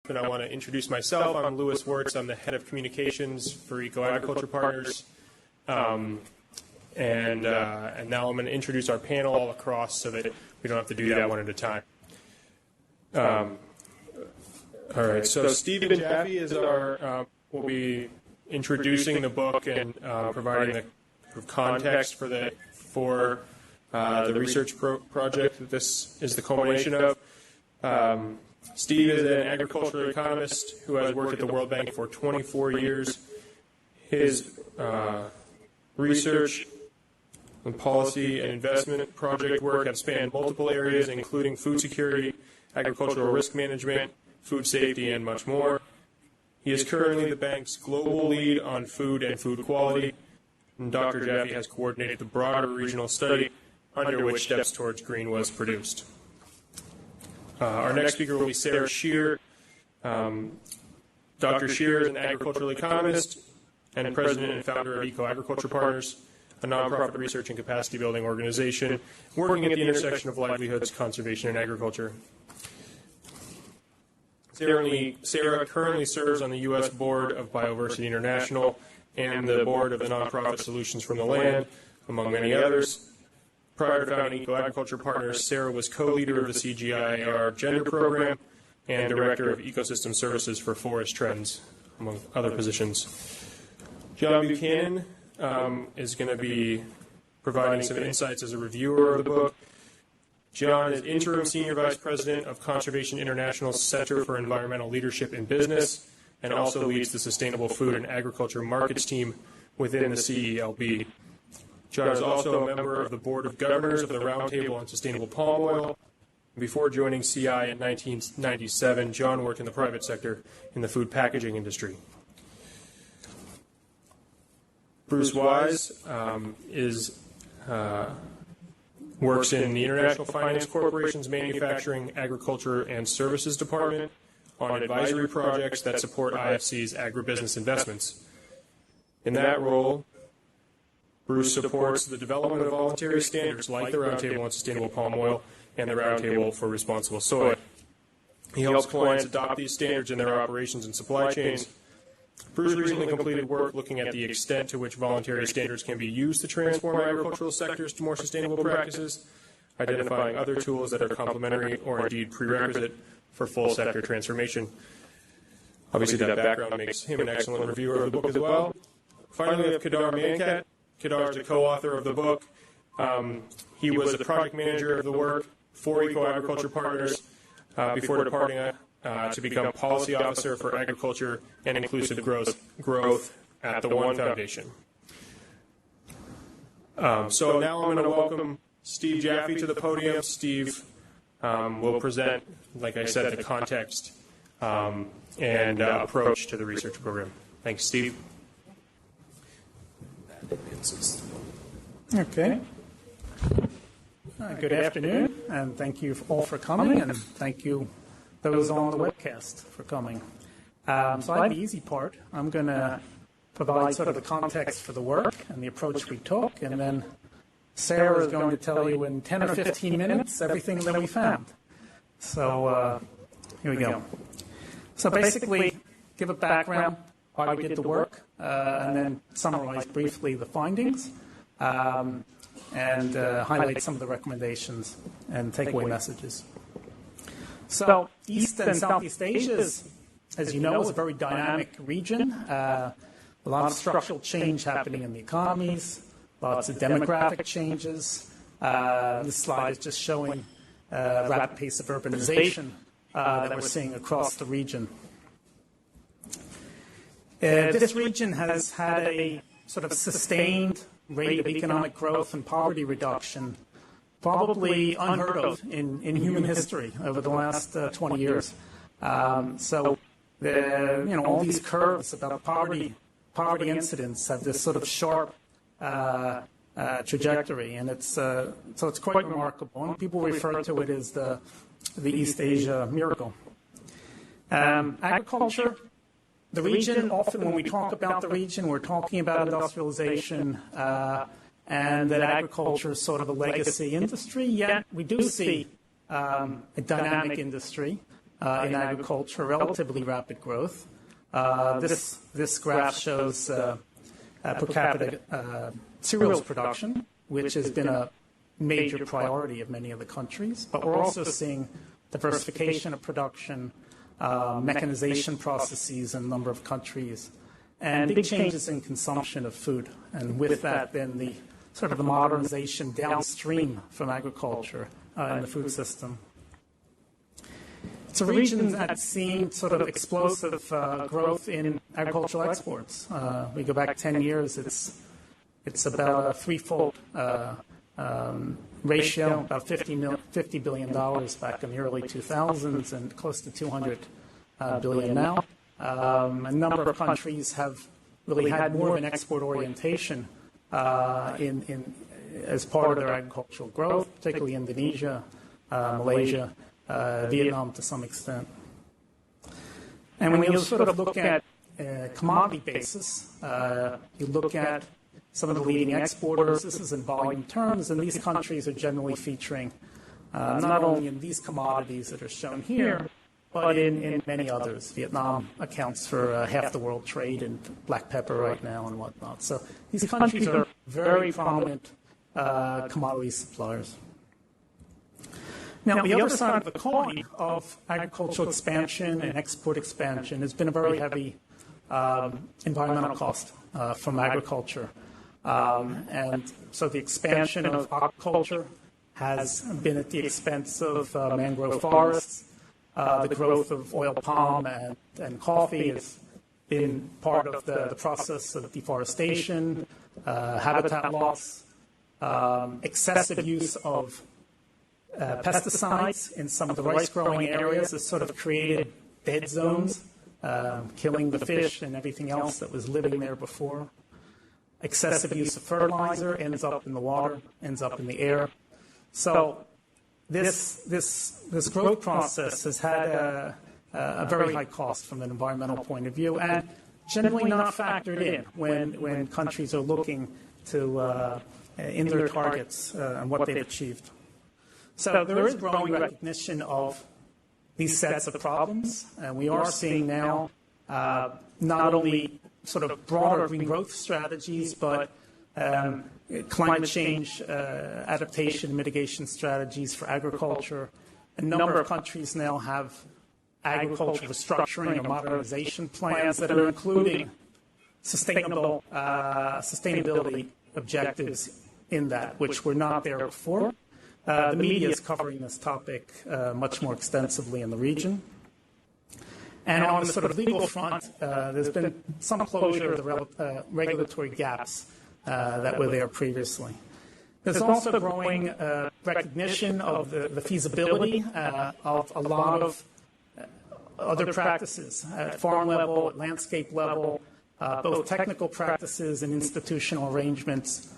And I want to introduce myself. I'm Louis Wirtz. I'm the head of communications for EcoAgriculture Partners. And now I'm going to introduce our panel all across so that we don't have to do that one at a time. All right. So Stephen Jaffe is will be introducing the book and providing the context for the research project that this is the culmination of. Steve is an agricultural economist who has worked at the World Bank for 24 years. His research and policy and investment project work have spanned multiple areas, including food security, agricultural risk management, food safety, and much more. He is currently the bank's global lead on food and food quality, and Dr. Jaffe has coordinated the broader regional study under which Steps Towards Green was produced. Our next speaker will be Sarah Shear. Dr. Shear is an agricultural economist and president and founder of EcoAgriculture Partners, a nonprofit research and capacity building organization working at the intersection of livelihoods, conservation, and agriculture. Sarah currently serves on the U.S. board of Bioversity International and the board of the nonprofit Solutions from the Land, among many others. Prior to founding EcoAgriculture Partners, Sarah was co-leader of the CGIAR Gender Program and director of Ecosystem Services for Forest Trends, among other positions. John Buchanan is going to be providing some insights as a reviewer of the book. John is interim senior vice president of Conservation International's Center for Environmental Leadership in Business and also leads the Sustainable Food and Agriculture Markets team within the CELB. John is also a member of the Board of Governors of the Roundtable on Sustainable Palm Oil. Before joining CI in 1997, John worked in the private sector in the food packaging industry. Bruce Wise works in the International Finance Corporation's Manufacturing, Agriculture, and Services Department on advisory projects that support IFC's agribusiness investments. In that role, Bruce supports the development of voluntary standards like the Roundtable on Sustainable Palm Oil and the Roundtable for Responsible Soy. He helps clients adopt these standards in their operations and supply chains. Bruce recently completed work looking at the extent to which voluntary standards can be used to transform agricultural sectors to more sustainable practices, identifying other tools that are complementary or indeed prerequisite for full sector transformation. Obviously, that background makes him an excellent reviewer of the book as well. Finally, we have Kedar Mankat. Kedar is the co-author of the book. He was the project manager of the work for EcoAgriculture Partners before departing to become policy officer for agriculture and inclusive growth at the One Foundation. So now I'm going to welcome Steve Jaffe to the podium. Steve will present, like I said, the context and approach to the research program. Thanks, Steve. Okay. Good afternoon, and thank you all for coming, and thank you those on the webcast for coming. So I have the easy part. I'm going to provide sort of the context for the work and the approach we took, and then Sarah is going to tell you in 10 or 15 minutes everything that we found. So here we go. So basically, give a background, why we did the work, and then summarize briefly the findings, and highlight some of the recommendations and takeaway messages. So East and Southeast Asia, as you know, is a very dynamic region. A lot of structural change happening in the economies, lots of demographic changes. This slide is just showing a rapid pace of urbanization that we're seeing across the region. This region has had a sort of sustained rate of economic growth and poverty reduction, probably unheard of in human history over the last 20 years. So, all these curves about poverty incidence have this sort of sharp trajectory, and it's quite remarkable. And people refer to it as the East Asia miracle. Agriculture. The region, often when we talk about the region, we're talking about industrialization and that agriculture is sort of a legacy industry, yet we do see a dynamic industry in agriculture, relatively rapid growth. This graph shows per capita cereals production, which has been a major priority of many of the countries. But we're also seeing diversification of production, mechanization processes in a number of countries, and big changes in consumption of food. And with that, then the sort of the modernization downstream from agriculture in the food system. It's a region that's seen sort of explosive growth in agricultural exports. We go back 10 years, it's about a threefold ratio, about $50 billion back in the early 2000s and close to $200 billion now. A number of countries have really had more of an export orientation as part of their agricultural growth, particularly Indonesia, Malaysia, Vietnam to some extent. And when you sort of look at commodity basis, you look at some of the leading exporters. This is in volume terms, and these countries are generally featuring not only in these commodities that are shown here, but in many others. Vietnam accounts for half the world trade in black pepper right now and whatnot. So these countries are very prominent commodity suppliers. Now, the other side of the coin of agricultural expansion and export expansion has been a very heavy environmental cost from agriculture. And so the expansion of aquaculture has been at the expense of mangrove forests. The growth of oil palm and coffee has been part of the process of deforestation, habitat loss, excessive use of pesticides in some of the rice-growing areas has sort of created dead zones, killing the fish and everything else that was living there before. Excessive use of fertilizer ends up in the water, ends up in the air. So this growth process has had a very high cost from an environmental point of view, and generally not factored in when countries are looking to in their targets and what they've achieved. So there is growing recognition of these sets of problems, and we are seeing now not only sort of broader green growth strategies, but climate change adaptation mitigation strategies for agriculture. A number of countries now have agriculture restructuring or modernization plans that are including sustainability objectives in that, which were not there before. The media is covering this topic much more extensively in the region. And on the sort of legal front, there's been some closure of the regulatory gaps that were there previously. There's also growing recognition of the feasibility of a lot of other practices at farm level, at landscape level, both technical practices and institutional arrangements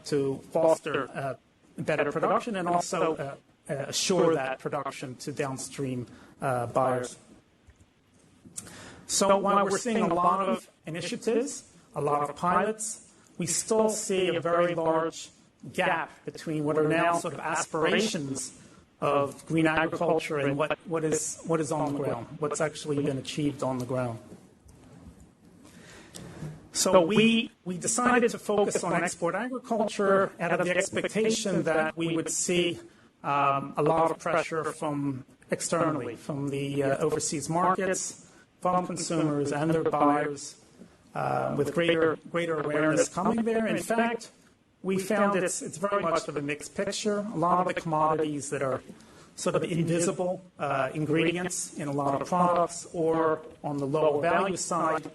to foster better production and also assure that production to downstream buyers. So while we're seeing a lot of initiatives, a lot of pilots, we still see a very large gap between what are now sort of aspirations of green agriculture and what is on the ground, what's actually been achieved on the ground. So we decided to focus on export agriculture out of the expectation that we would see a lot of pressure from externally, from the overseas markets, from consumers and their buyers, with greater awareness coming there. In fact, we found it's very much of a mixed picture. A lot of the commodities that are sort of invisible ingredients in a lot of products or on the low value side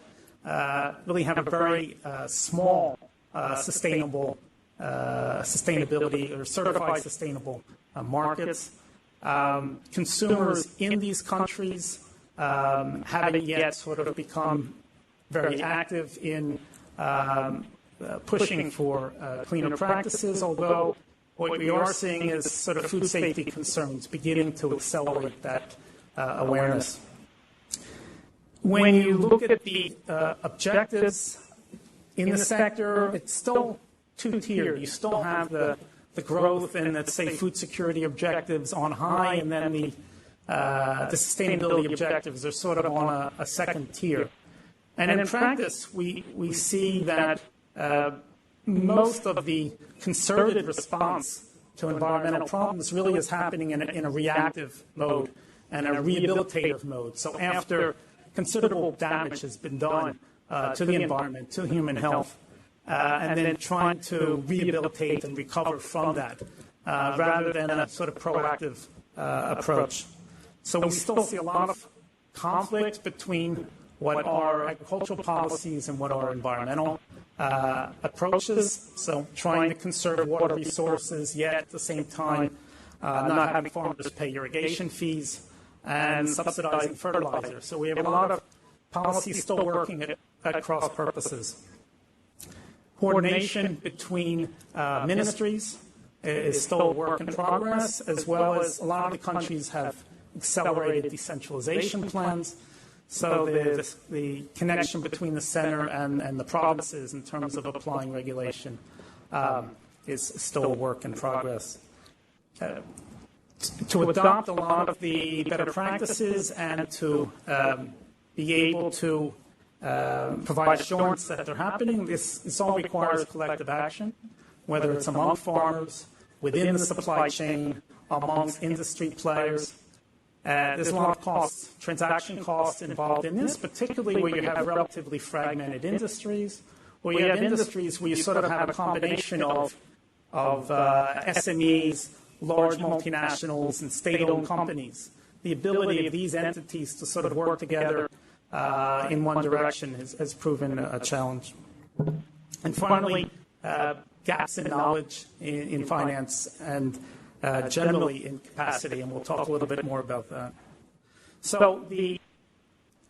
really have a very small sustainability or certified sustainable markets. Consumers in these countries haven't yet sort of become very active in pushing for cleaner practices, although what we are seeing is sort of food safety concerns beginning to accelerate that awareness. When you look at the objectives in the sector, it's still two-tiered. You still have the growth and, let's say, food security objectives on high, and then the sustainability objectives are sort of on a second tier. And in practice, we see that most of the concerted response to environmental problems really is happening in a reactive mode and a rehabilitative mode. So after considerable damage has been done to the environment, to human health, and then trying to rehabilitate and recover from that, rather than a sort of proactive approach. So we still see a lot of conflict between what are agricultural policies and what are environmental approaches. So trying to conserve water resources, yet at the same time not having farmers pay irrigation fees and subsidizing fertilizer. So we have a lot of policies still working at cross purposes. Coordination between ministries is still a work in progress, as well as a lot of the countries have accelerated decentralization plans. So the connection between the center and the provinces in terms of applying regulation is still a work in progress. To adopt a lot of the better practices and to be able to provide assurance that they're happening, this all requires collective action, whether it's among farmers, within the supply chain, amongst industry players. There's a lot of costs, transaction costs involved in this, particularly where you have relatively fragmented industries, where you have industries where you sort of have a combination of SMEs, large multinationals, and state-owned companies. The ability of these entities to sort of work together in one direction has proven a challenge. And finally, gaps in knowledge in finance and generally in capacity, and we'll talk a little bit more about that. So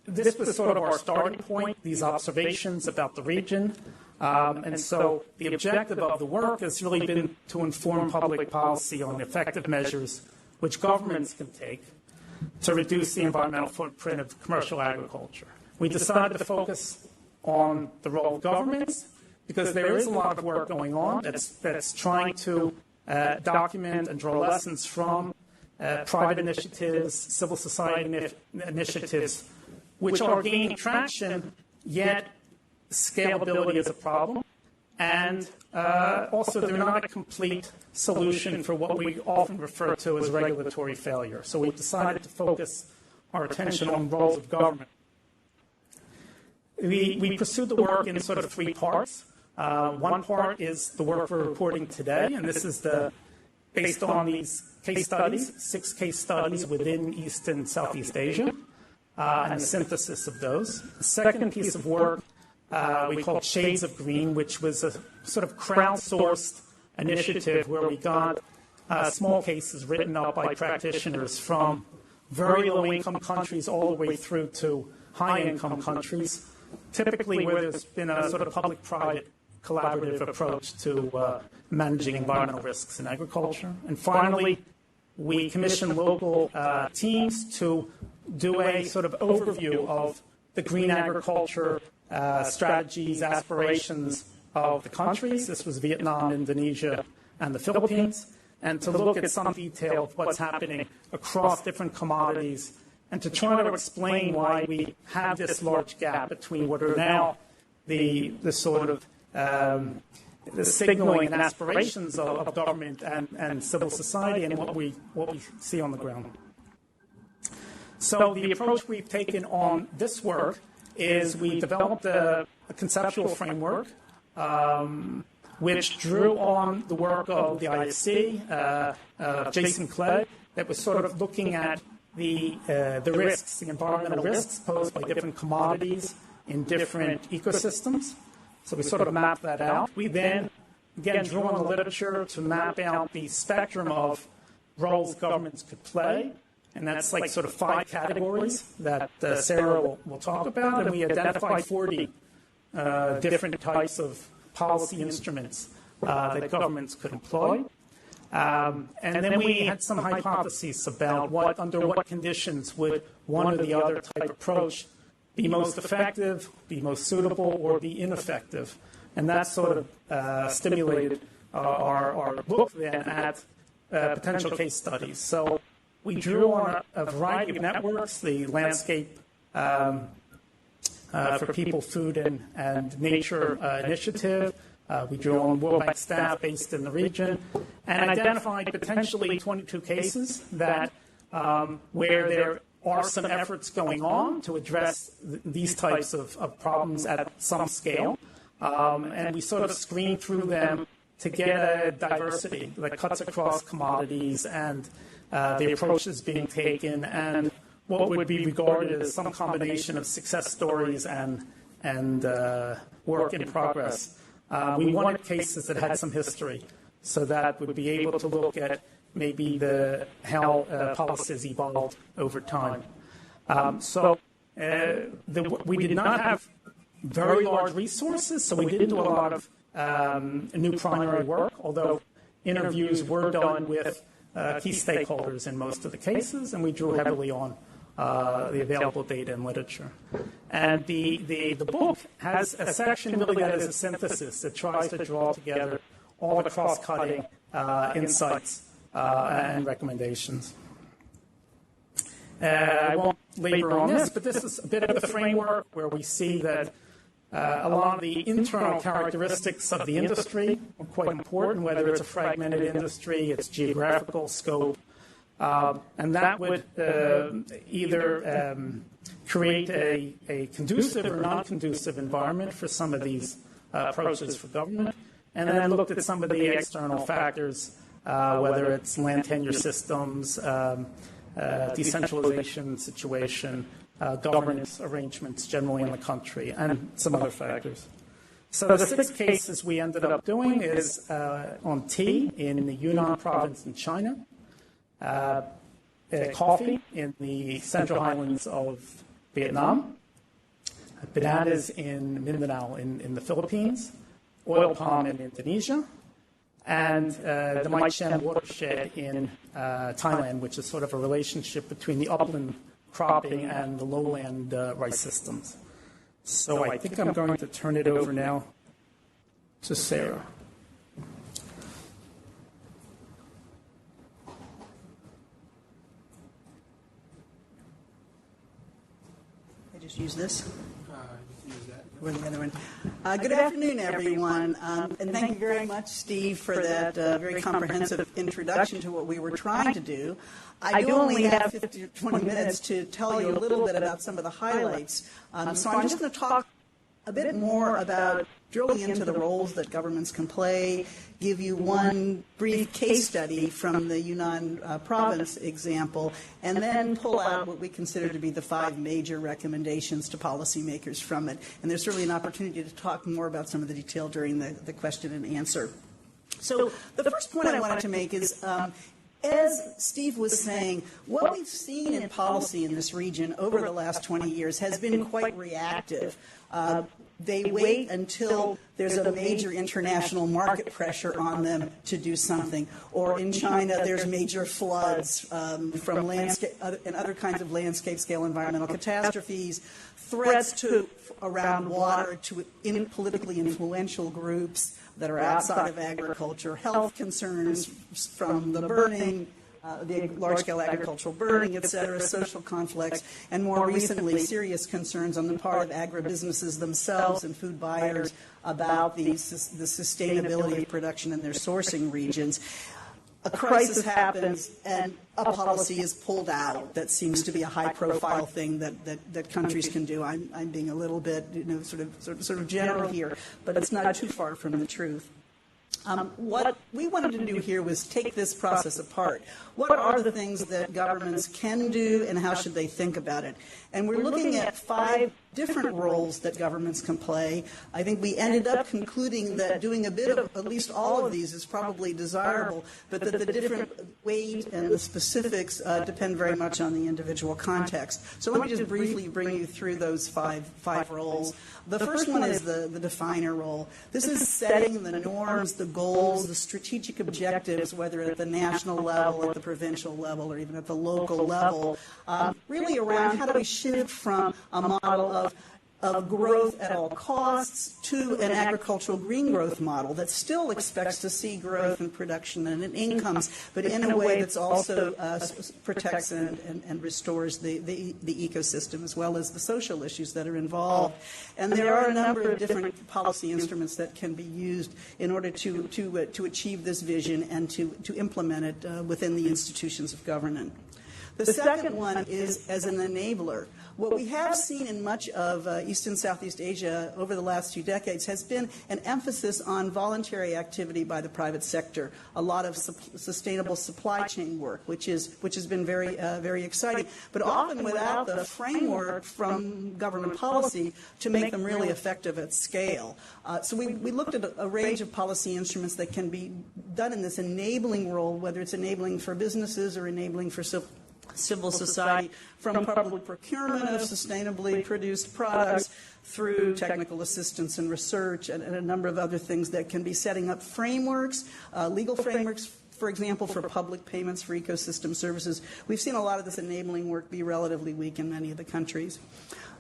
this was sort of our starting point, these observations about the region. And so the objective of the work has really been to inform public policy on effective measures which governments can take to reduce the environmental footprint of commercial agriculture. We decided to focus on the role of governments because there is a lot of work going on that's trying to document and draw lessons from private initiatives, civil society initiatives, which are gaining traction, yet scalability is a problem. And also, they're not a complete solution for what we often refer to as regulatory failure. So we've decided to focus our attention on roles of government. We pursued the work in sort of three parts. One part is the work we're reporting today, and this is based on these case studies, 6 case studies within East and Southeast Asia, and the synthesis of those. The second piece of work we called Shades of Green, which was a sort of crowdsourced initiative where we got small cases written up by practitioners from very low-income countries all the way through to high-income countries, typically where there's been a sort of public-private collaborative approach to managing environmental risks in agriculture. And finally, we commissioned local teams to do a sort of overview of the green agriculture strategies, aspirations of the countries. This was Vietnam, Indonesia, and the Philippines. And to look at some detail of what's happening across different commodities and to try to explain why we have this large gap between what are now the sort of the signaling and aspirations of government and civil society and what we see on the ground. So the approach we've taken on this work is we developed a conceptual framework which drew on the work of the IFC, Jason Clegg, that was sort of looking at the risks, the environmental risks posed by different commodities in different ecosystems. So we sort of mapped that out. We then, again, drew on the literature to map out the spectrum of roles governments could play. And that's like sort of 5 categories that Sarah will talk about. And we identified 40 different types of policy instruments that governments could employ. And then we had some hypotheses about under what conditions would one or the other type approach be most effective, be most suitable, or be ineffective. And that sort of stimulated our look then at potential case studies. So we drew on a variety of networks, the Landscape for People, Food, and Nature initiative. We drew on World Bank staff based in the region and identified potentially 22 cases that where there are some efforts going on to address these types of problems at some scale. And we sort of screened through them to get a diversity that cuts across commodities and the approaches being taken and what would be regarded as some combination of success stories and work in progress. We wanted cases that had some history, so that would be able to look at maybe how policies evolved over time. We did not have very large resources, so we didn't do a lot of new primary work, although interviews were done with key stakeholders in most of the cases, and we drew heavily on the available data and literature. And the book has a section really that is a synthesis that tries to draw together all the cross-cutting insights and recommendations. I won't labor on this, but this is a bit of the framework where we see that a lot of the internal characteristics of the industry are quite important, whether it's a fragmented industry, its geographical scope, and that would either create a conducive or non-conducive environment for some of these approaches for government, and then looked at some of the external factors, whether it's land tenure systems, decentralization situation, governance arrangements generally in the country, and some other factors. So the 6 cases we ended up doing is on tea in the Yunnan province in China, coffee in the Central Highlands of Vietnam, bananas in Mindanao in the Philippines, oil palm in Indonesia, and the Mai Chen watershed in Thailand, which is sort of a relationship between the upland cropping and the lowland rice systems. So I think I'm going to turn it over now to Sarah. I just use this. Or the other one. Good afternoon, everyone, and thank you very much, Steve, for that very comprehensive introduction to what we were trying to do. I do only have 50 or 20 minutes to tell you a little bit about some of the highlights, so I'm just going to talk a bit more about drilling into the roles that governments can play, give you one brief case study from the Yunnan province example, and then pull out what we consider to be the 5 major recommendations to policymakers from it. And there's certainly an opportunity to talk more about some of the detail during the question and answer. So the first point I wanted to make is, as Steve was saying, what we've seen in policy in this region over the last 20 years has been quite reactive. They wait until there's a major international market pressure on them to do something. Or in China, there's major floods from landscape and other kinds of landscape-scale environmental catastrophes, threats around water to politically influential groups that are outside of agriculture, health concerns from the burning, the large-scale agricultural burning, et cetera, social conflicts, and more recently, serious concerns on the part of agribusinesses themselves and food buyers about the sustainability of production in their sourcing regions. A crisis happens and a policy is pulled out that seems to be a high-profile thing that countries can do. I'm being a little bit, sort of general here, but it's not too far from the truth. What we wanted to do here was take this process apart. What are the things that governments can do, and how should they think about it? And we're looking at 5 different roles that governments can play. I think we ended up concluding that doing a bit of at least all of these is probably desirable, but that the different weight and the specifics depend very much on the individual context. So let me just briefly bring you through those five roles. The first one is the definer role. This is setting the norms, the goals, the strategic objectives, whether at the national level, at the provincial level, or even at the local level, really around how do we shift from a model of of growth at all costs to an agricultural green growth model that still expects to see growth in production and in incomes, but in a way that's also protects and restores the ecosystem as well as the social issues that are involved. And there are a number of different policy instruments that can be used in order to achieve this vision and to implement it within the institutions of government. The second one is as an enabler. What we have seen in much of East and Southeast Asia over the last few decades has been an emphasis on voluntary activity by the private sector, a lot of sustainable supply chain work, which has been very exciting, but often without the framework from government policy to make them really effective at scale. So we looked at a range of policy instruments that can be done in this enabling role, whether it's enabling for businesses or enabling for civil society, from public procurement of sustainably produced products through technical assistance and research and a number of other things that can be setting up frameworks, legal frameworks, for example, for public payments for ecosystem services. We've seen a lot of this enabling work be relatively weak in many of the countries.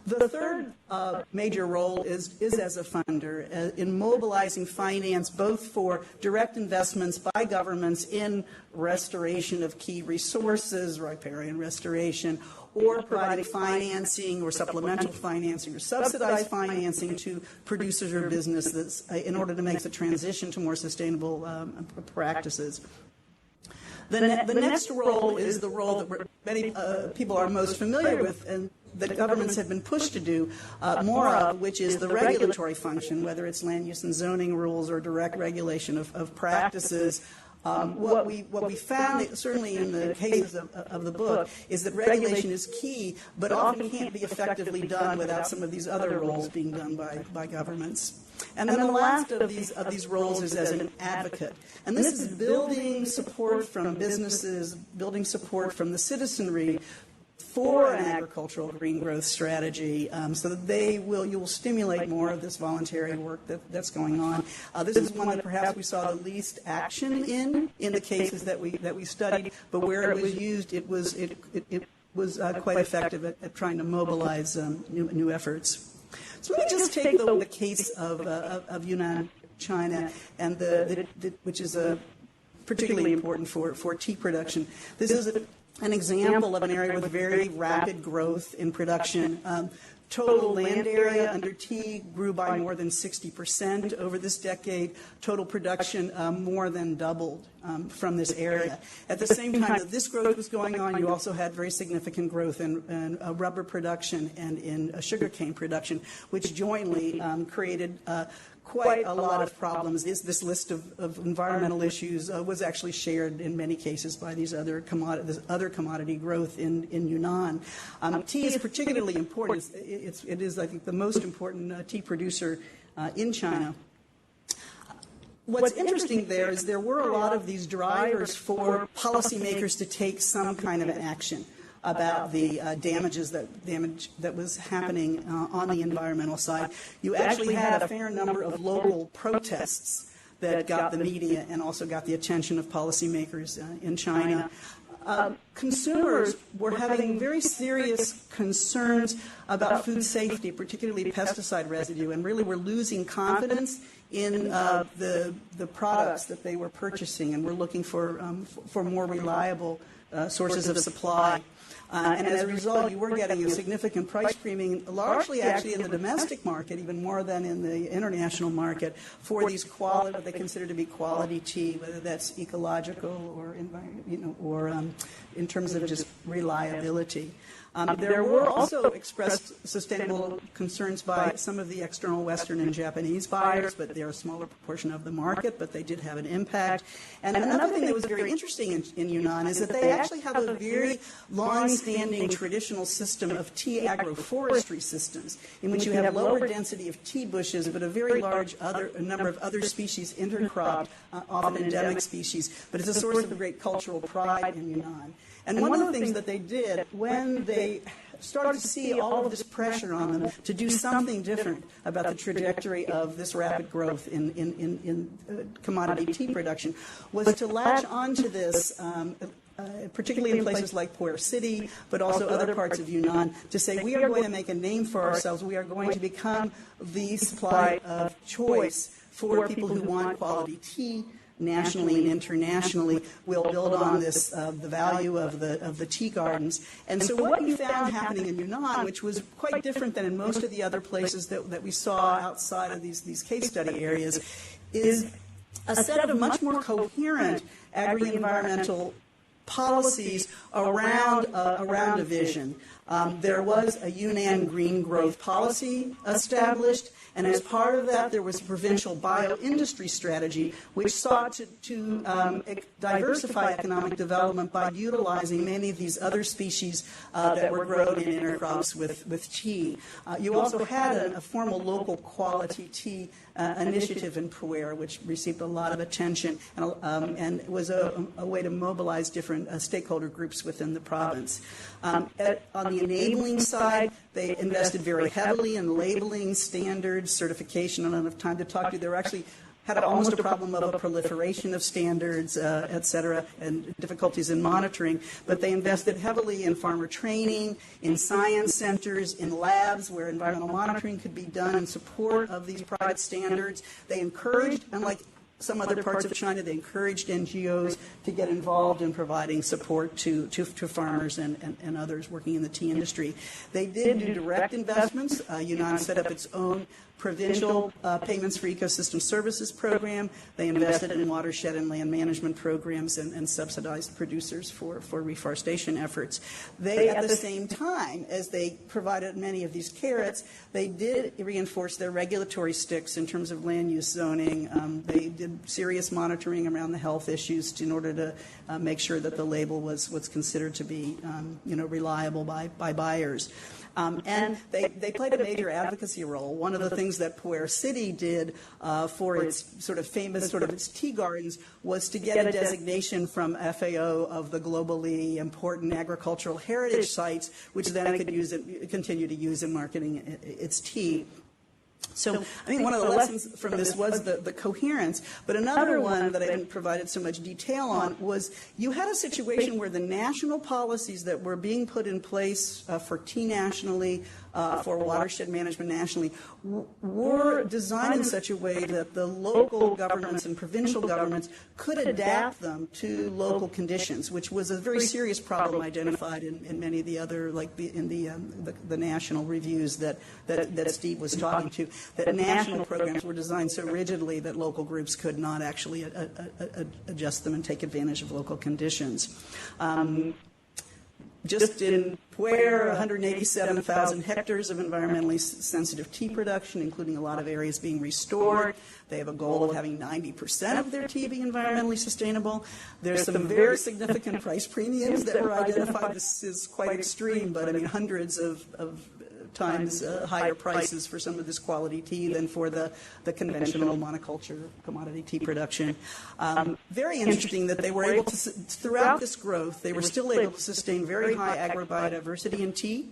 The third major role is as a funder in mobilizing finance both for direct investments by governments in restoration of key resources, riparian restoration, or providing financing or supplemental financing or subsidized financing to producers or businesses in order to make the transition to more sustainable practices. The next role is the role that many people are most familiar with and that governments have been pushed to do more of, which is the regulatory function, whether it's land use and zoning rules or direct regulation of practices. What we found, certainly in the cases of the book, is that regulation is key, but often can't be effectively done without some of these other roles being done by governments. And then the last of these roles is as an advocate. And this is building support from businesses, building support from the citizenry for an agricultural green growth strategy so that you will stimulate more of this voluntary work that's going on. This is one that perhaps we saw the least action in the cases that we studied, but where it was used, it was quite effective at trying to mobilize new efforts. So let me just take the case of Yunnan, China, and which is particularly important for tea production. This is an example of an area with very rapid growth in production. Total land area under tea grew by more than 60% over this decade. Total production more than doubled from this area. At the same time that this growth was going on, you also had very significant growth in rubber production and in sugarcane production, which jointly created quite a lot of problems. This list of environmental issues was actually shared in many cases by these other commodity growth in Yunnan. Tea is particularly important. It is, I think, the most important tea producer in China. What's interesting there is there were a lot of these drivers for policymakers to take some kind of an action about the damage that was happening on the environmental side. You actually had a fair number of local protests that got the media and also got the attention of policymakers in China. Consumers were having very serious concerns about food safety, particularly pesticide residue, and really were losing confidence in the products that they were purchasing, and were looking for more reliable sources of supply. And as a result, you were getting a significant price premium, largely actually in the domestic market, even more than in the international market, for these what they consider to be quality tea, whether that's ecological or in terms of just reliability. There were also expressed sustainable concerns by some of the external Western and Japanese buyers, but they're a smaller proportion of the market, but they did have an impact. And another thing that was very interesting in Yunnan is that they actually have a very long-standing traditional system of tea agroforestry systems, in which you have lower density of tea bushes, but a very large number of other species intercropped, often endemic species. But it's a source of great cultural pride in Yunnan. And one of the things that they did when they started to see all of this pressure on them to do something different about the trajectory of this rapid growth in commodity tea production was to latch onto this particularly in places like Puer City, but also other parts of Yunnan, to say we are going to make a name for ourselves. We are going to become the supply of choice for people who want quality tea nationally and internationally. We'll build on this, the value of the tea gardens. And so what you found happening in Yunnan, which was quite different than in most of the other places that we saw outside of these case study areas, is a set of much more coherent agri-environmental policies around a vision. There was a Yunnan green growth policy established, and as part of that, there was a provincial bioindustry strategy which sought to diversify economic development by utilizing many of these other species that were grown in intercrops with tea. You also had a formal local quality tea initiative in Puer, which received a lot of attention and was a way to mobilize different stakeholder groups within the province. On the enabling side, they invested very heavily in labeling, standards, certification. I don't have time to talk to you. They were actually had almost a problem of a proliferation of standards, et cetera, and difficulties in monitoring. But they invested heavily in farmer training, in science centers, in labs where environmental monitoring could be done in support of these private standards. They encouraged, unlike some other parts of China, they encouraged NGOs to get involved in providing support to farmers and others working in the tea industry. They did do direct investments. Yunnan set up its own provincial payments for ecosystem services program. They invested in watershed and land management programs and subsidized producers for reforestation efforts. They, at the same time, as they provided many of these carrots, they did reinforce their regulatory sticks in terms of land use zoning. They did serious monitoring around the health issues in order to make sure that the label was considered to be reliable by buyers. And they played a major advocacy role. One of the things that Puer City did for its sort of famous its tea gardens was to get a designation from FAO of the globally important agricultural heritage sites, which then it could continue to use in marketing its tea. So I think one of the lessons from this was the coherence, but another one that I didn't provide so much detail on was you had a situation where the national policies that were being put in place for tea nationally, for watershed management nationally, were designed in such a way that the local governments and provincial governments could adapt them to local conditions, which was a very serious problem identified in many of the other, like the national reviews that Steve was talking to, that national programs were designed so rigidly that local groups could not actually adjust them and take advantage of local conditions. Just in Puer, 187,000 hectares of environmentally sensitive tea production, including a lot of areas being restored. They have a goal of having 90% of their tea be environmentally sustainable. There's some very significant price premiums that were identified. This is quite extreme, but I mean hundreds of times higher prices for some of this quality tea than for the conventional monoculture commodity tea production. Very interesting that they were able to, throughout this growth, they were still able to sustain very high agrobiodiversity in tea.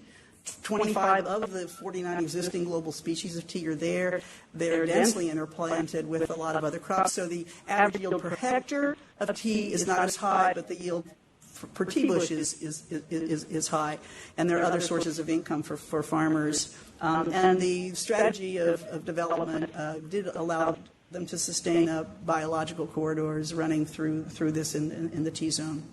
25 of the 49 existing global species of tea are there. They're densely interplanted with a lot of other crops, so the average yield per hectare of tea is not as high, but the yield per tea bush is high, and there are other sources of income for farmers. And the strategy of development did allow them to sustain biological corridors running through this in the tea zone.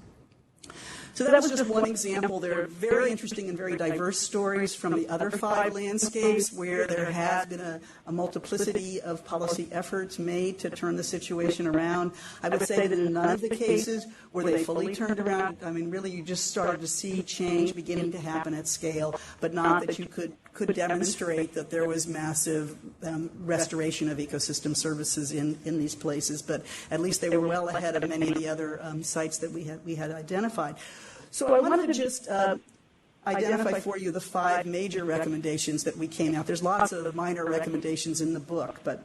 So that was just one example. There are very interesting and very diverse stories from the other 5 landscapes where there has been a multiplicity of policy efforts made to turn the situation around. I would say that in none of the cases were they fully turned around. I mean, really, you just started to see change beginning to happen at scale, but not that you could demonstrate that there was massive restoration of ecosystem services in these places, but at least they were well ahead of many of the other sites that we had identified. So I wanted to just identify for you the 5 major recommendations that we came out. There's lots of minor recommendations in the book, but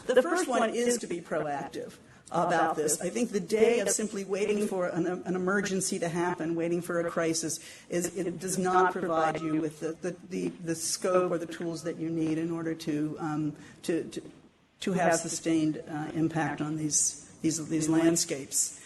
the first one is to be proactive about this. I think the day of simply waiting for an emergency to happen, waiting for a crisis, it does not provide you with the scope or the tools that you need in order to have sustained impact on these landscapes.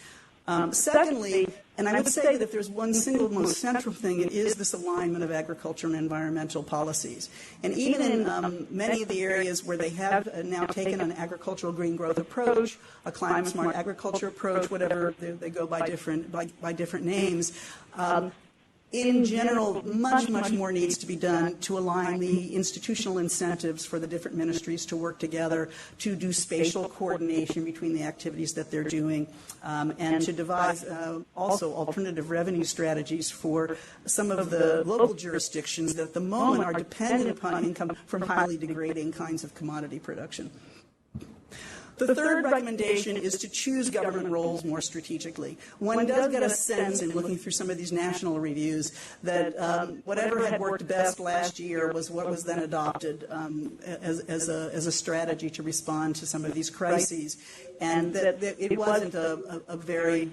Secondly, And I would say that if there's one single most central thing, it is this alignment of agriculture and environmental policies. And even in many of the areas where they have now taken an agricultural green growth approach, a climate smart agriculture approach, whatever they go by different names, in general, much more needs to be done to align the institutional incentives for the different ministries to work together, to do spatial coordination between the activities that they're doing, and to devise also alternative revenue strategies for some of the local jurisdictions that at the moment are dependent upon income from highly degrading kinds of commodity production. The third recommendation is to choose government roles more strategically. One does get a sense in looking through some of these national reviews that whatever had worked best last year was what was then adopted as a strategy to respond to some of these crises, and that it wasn't a very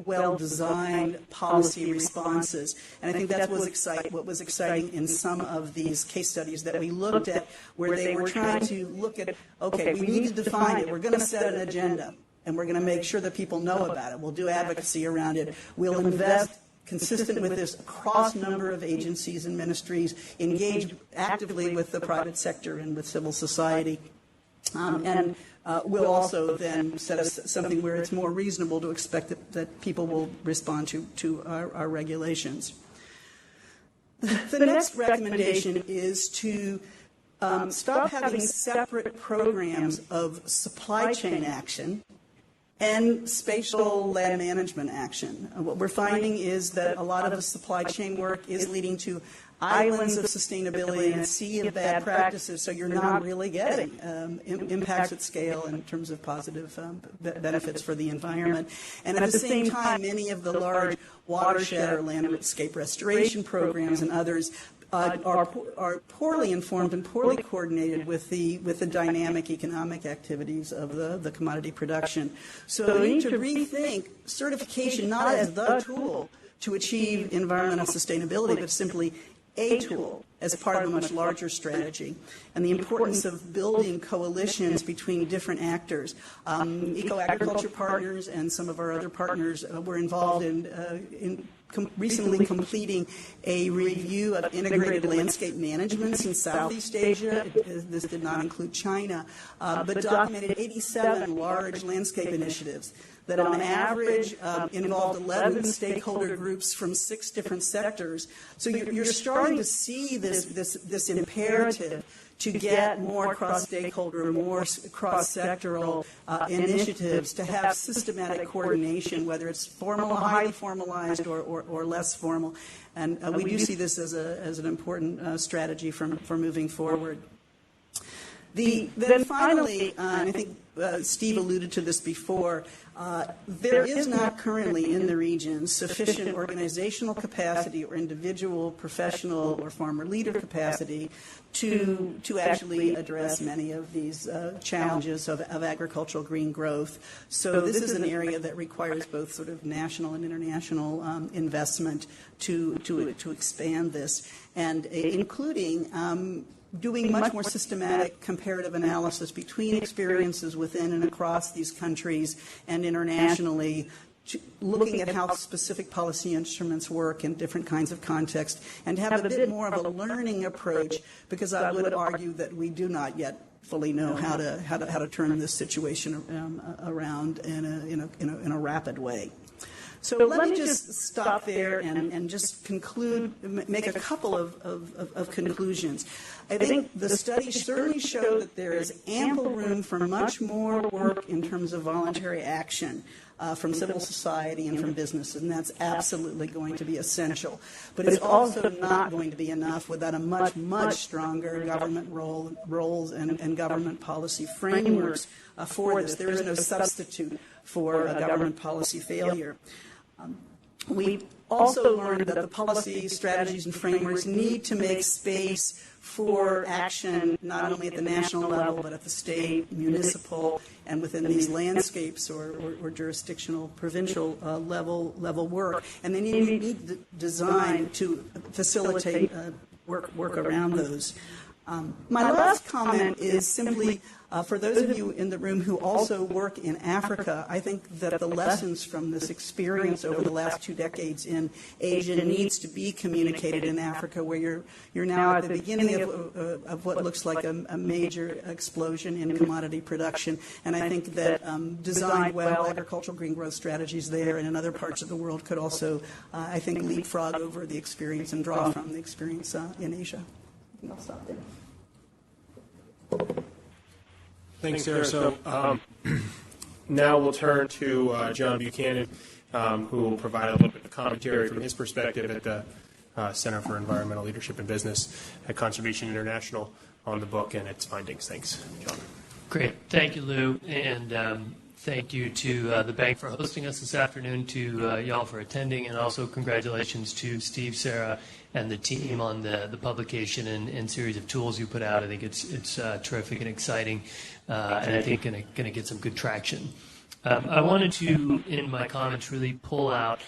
well-designed policy responses. And I think that was what was exciting in some of these case studies that we looked at, where they were trying to look at, okay, we need to define it. We're going to set an agenda, and we're going to make sure that people know about it. We'll do advocacy around it. We'll invest consistent with this across a number of agencies and ministries, engage actively with the private sector and with civil society. And we'll also then set us something where it's more reasonable to expect that people will respond to our regulations. The next recommendation is to stop having separate programs of supply chain action and spatial land management action. What we're finding is that a lot of the supply chain work is leading to islands of sustainability and a sea of bad practices, so you're not really getting impacts at scale in terms of positive benefits for the environment. And at the same time, many of the large watershed or landscape restoration programs and others are poorly informed and poorly coordinated with the dynamic economic activities of the commodity production. So we need to rethink certification not as the tool to achieve environmental sustainability, but simply a tool as part of a much larger strategy, and the importance of building coalitions between different actors. EcoAgriculture Partners and some of our other partners were involved in recently completing a review of integrated landscape managements in Southeast Asia. This did not include China, but documented 87 large landscape initiatives that on average involved 11 stakeholder groups from 6 different sectors. So you're starting to see this imperative to get more cross-stakeholder, more cross-sectoral initiatives, to have systematic coordination, whether it's formal, highly formalized, or less formal. And we do see this as an important strategy for moving forward. Then finally, and I think Steve alluded to this before, there is not currently in the region sufficient organizational capacity or individual, professional, or farmer leader capacity to actually address many of these challenges of agricultural green growth. So this is an area that requires both sort of national and international investment to expand this, and including doing much more systematic comparative analysis between experiences within and across these countries and internationally, looking at how specific policy instruments work in different kinds of contexts, and have a bit more of a learning approach, because I would argue that we do not yet fully know how to turn this situation around in a rapid way. So let me just stop there and just conclude, make a couple of conclusions. I think the study certainly showed that there is ample room for much more work in terms of voluntary action from civil society and from business, and that's absolutely going to be essential. But it's also not going to be enough without a much stronger government roles and government policy frameworks for this. There is no substitute for a government policy failure. We've also learned that the policy strategies and frameworks need to make space for action not only at the national level, but at the state, municipal, and within these landscapes or jurisdictional, provincial level work. And they need to be designed to facilitate work around those. My last comment is simply for those of you in the room who also work in Africa, I think that the lessons from this experience over the last 2 decades in Asia needs to be communicated in Africa, where you're now at the beginning of what looks like a major explosion in commodity production. And I think that designed well, agricultural green growth strategies there and in other parts of the world could also, I think, leapfrog over the experience and draw from the experience in Asia. I think I'll stop there. Thanks, Sarah. So now we'll turn to John Buchanan, who will provide a little bit of commentary from his perspective at the Center for Environmental Leadership and Business at Conservation International on the book and its findings. Thanks, John. Great. Thank you, Lou. And thank you to the bank for hosting us this afternoon, to y'all for attending, and also congratulations to Steve, Sarah, and the team on the publication and series of tools you put out. I think it's terrific and exciting, and I think going to get some good traction. I wanted to, in my comments, really pull out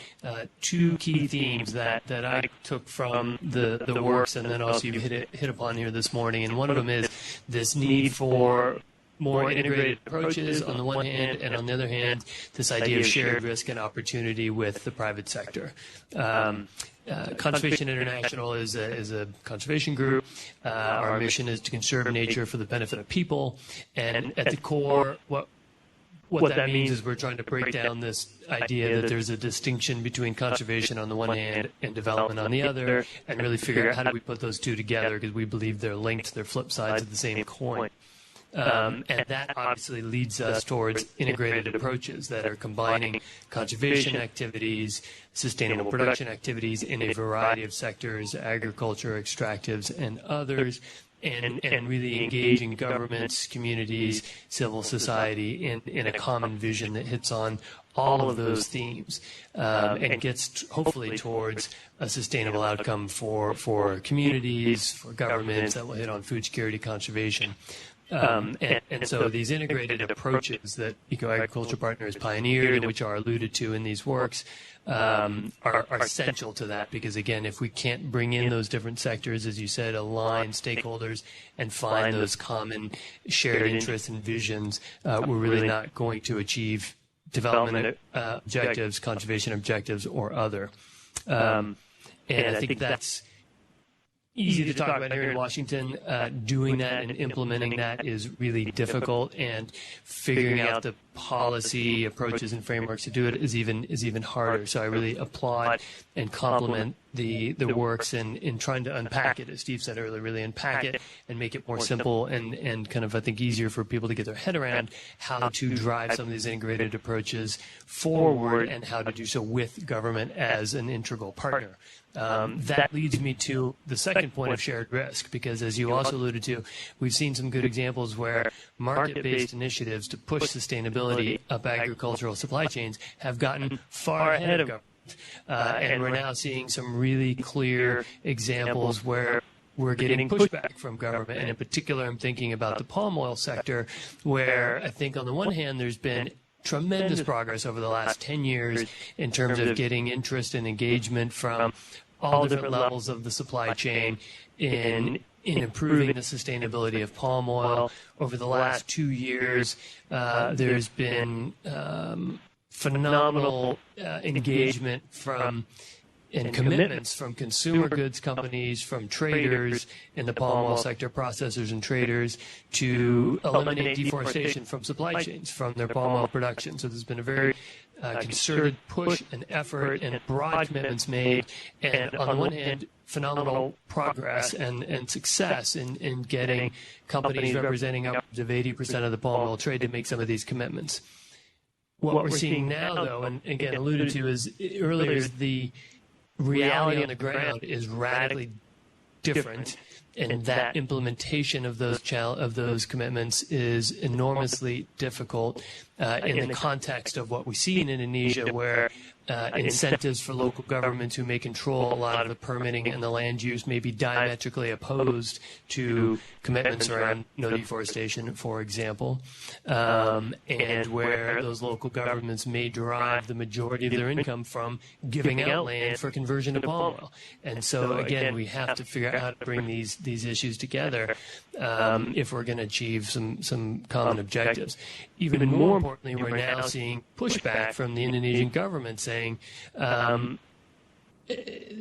2 key themes that I took from the works, and then also you hit upon here this morning. And one of them is this need for more integrated approaches on the one hand, and on the other hand, this idea of shared risk and opportunity with the private sector. Conservation International is a conservation group. Our mission is to conserve nature for the benefit of people, and at the core, what that means is we're trying to break down this idea that there's a distinction between conservation on the one hand and development on the other, and really figure out how do we put those two together, because we believe they're linked, they're flip sides of the same coin. And that obviously leads us towards integrated approaches that are combining conservation activities, sustainable production activities in a variety of sectors, agriculture, extractives, and others, and really engaging governments, communities, civil society in a common vision that hits on all of those themes and gets hopefully towards a sustainable outcome for communities, for governments, that will hit on food security, conservation. And so these integrated approaches that EcoAgriculture Partners pioneered, and which are alluded to in these works, are essential to that, because, again, if we can't bring in those different sectors, as you said, align stakeholders and find those common shared interests and visions, we're really not going to achieve development objectives, conservation objectives, or other. And I think that's easy to talk about here in Washington. Doing that and implementing that is really difficult, and figuring out the policy approaches and frameworks to do it is even harder. So I really applaud and compliment the works in trying to unpack it, as Steve said earlier, really unpack it and make it more simple and kind of, I think, easier for people to get their head around how to drive some of these integrated approaches forward, and how to do so with government as an integral partner. That leads me to the second point of shared risk, because, as you also alluded to, we've seen some good examples where market-based initiatives to push sustainability up agricultural supply chains have gotten far ahead of government. And we're now seeing some really clear examples where we're getting pushback from government. And in particular, I'm thinking about the palm oil sector, where I think on the one hand there's been tremendous progress over the last 10 years in terms of getting interest and engagement from all different levels of the supply chain in improving the sustainability of palm oil. Over the last 2 years, there's been phenomenal engagement and commitments from consumer goods companies, from traders in the palm oil sector, processors and traders, to eliminate deforestation from supply chains, from their palm oil production. So there's been a very concerted push and effort and broad commitments made, and on the one hand, phenomenal progress and success in getting companies representing upwards of 80% of the palm oil trade to make some of these commitments. What we're seeing now, though, and again alluded to earlier, is the reality on the ground is radically different, and that implementation of those commitments is enormously difficult in the context of what we see in Indonesia, where incentives for local governments who may control a lot of the permitting and the land use may be diametrically opposed to commitments around no deforestation, for example, and where those local governments may derive the majority of their income from giving out land for conversion to palm oil. And so, again, we have to figure out how to bring these these issues together if we're going to achieve some common objectives. Even more importantly, we're now seeing pushback from the Indonesian government saying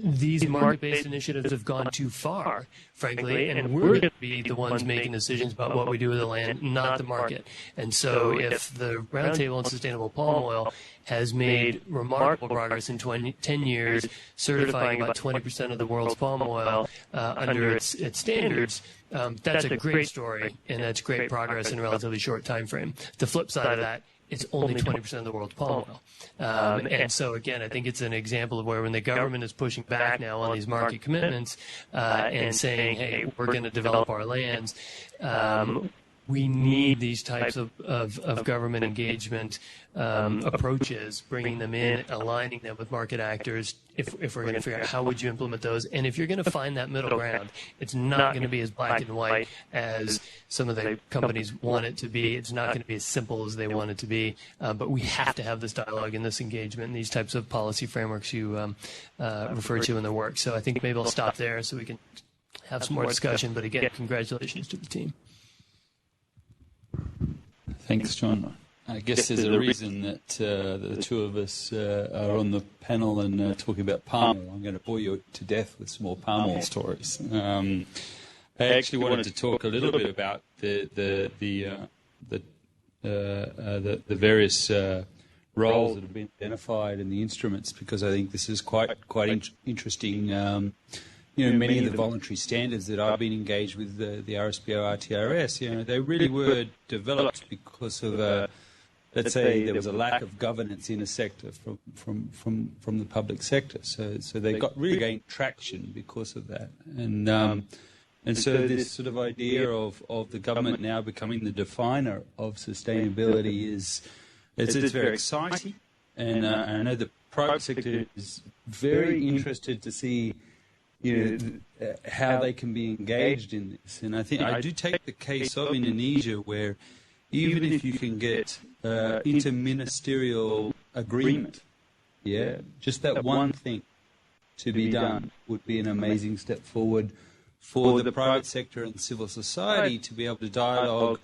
these market-based initiatives have gone too far, frankly, and we're going to be the ones making decisions about what we do with the land, not the market. And so if the Roundtable on Sustainable Palm Oil has made remarkable progress in 10 years, certifying about 20% of the world's palm oil under its standards, that's a great story, and that's great progress in a relatively short time frame. The flip side of that, it's only 20% of the world's palm oil. And so, again, I think it's an example of where when the government is pushing back now on these market commitments and saying, hey, we're going to develop our lands, we need these types of government engagement approaches, bringing them in, aligning them with market actors, if we're going to figure out how would you implement those. And if you're going to find that middle ground, it's not going to be as black and white as some of the companies want it to be. It's not going to be as simple as they want it to be. But we have to have this dialogue and this engagement and these types of policy frameworks you refer to in the work. So I think maybe I'll stop there so we can have some more discussion. But again, congratulations to the team. Thanks, John. I guess there's a reason that the two of us are on the panel and talking about palm oil. I'm going to bore you to death with some more palm oil stories. I actually wanted to talk a little bit about the various roles that have been identified in the instruments, because I think this is quite interesting. Many of the voluntary standards that I've been engaged with, the RSPO, RTRS, they really were developed because of, let's say, there was a lack of governance in a sector from the public sector. So they really gained traction because of that. And so this sort of idea of the government now becoming the definer of sustainability it's very exciting. And I know the private sector is very interested to see how they can be engaged in this. And I think I do take the case of Indonesia, where even if you can get interministerial agreement, just that one thing to be done would be an amazing step forward for the private sector and civil society to be able to dialogue,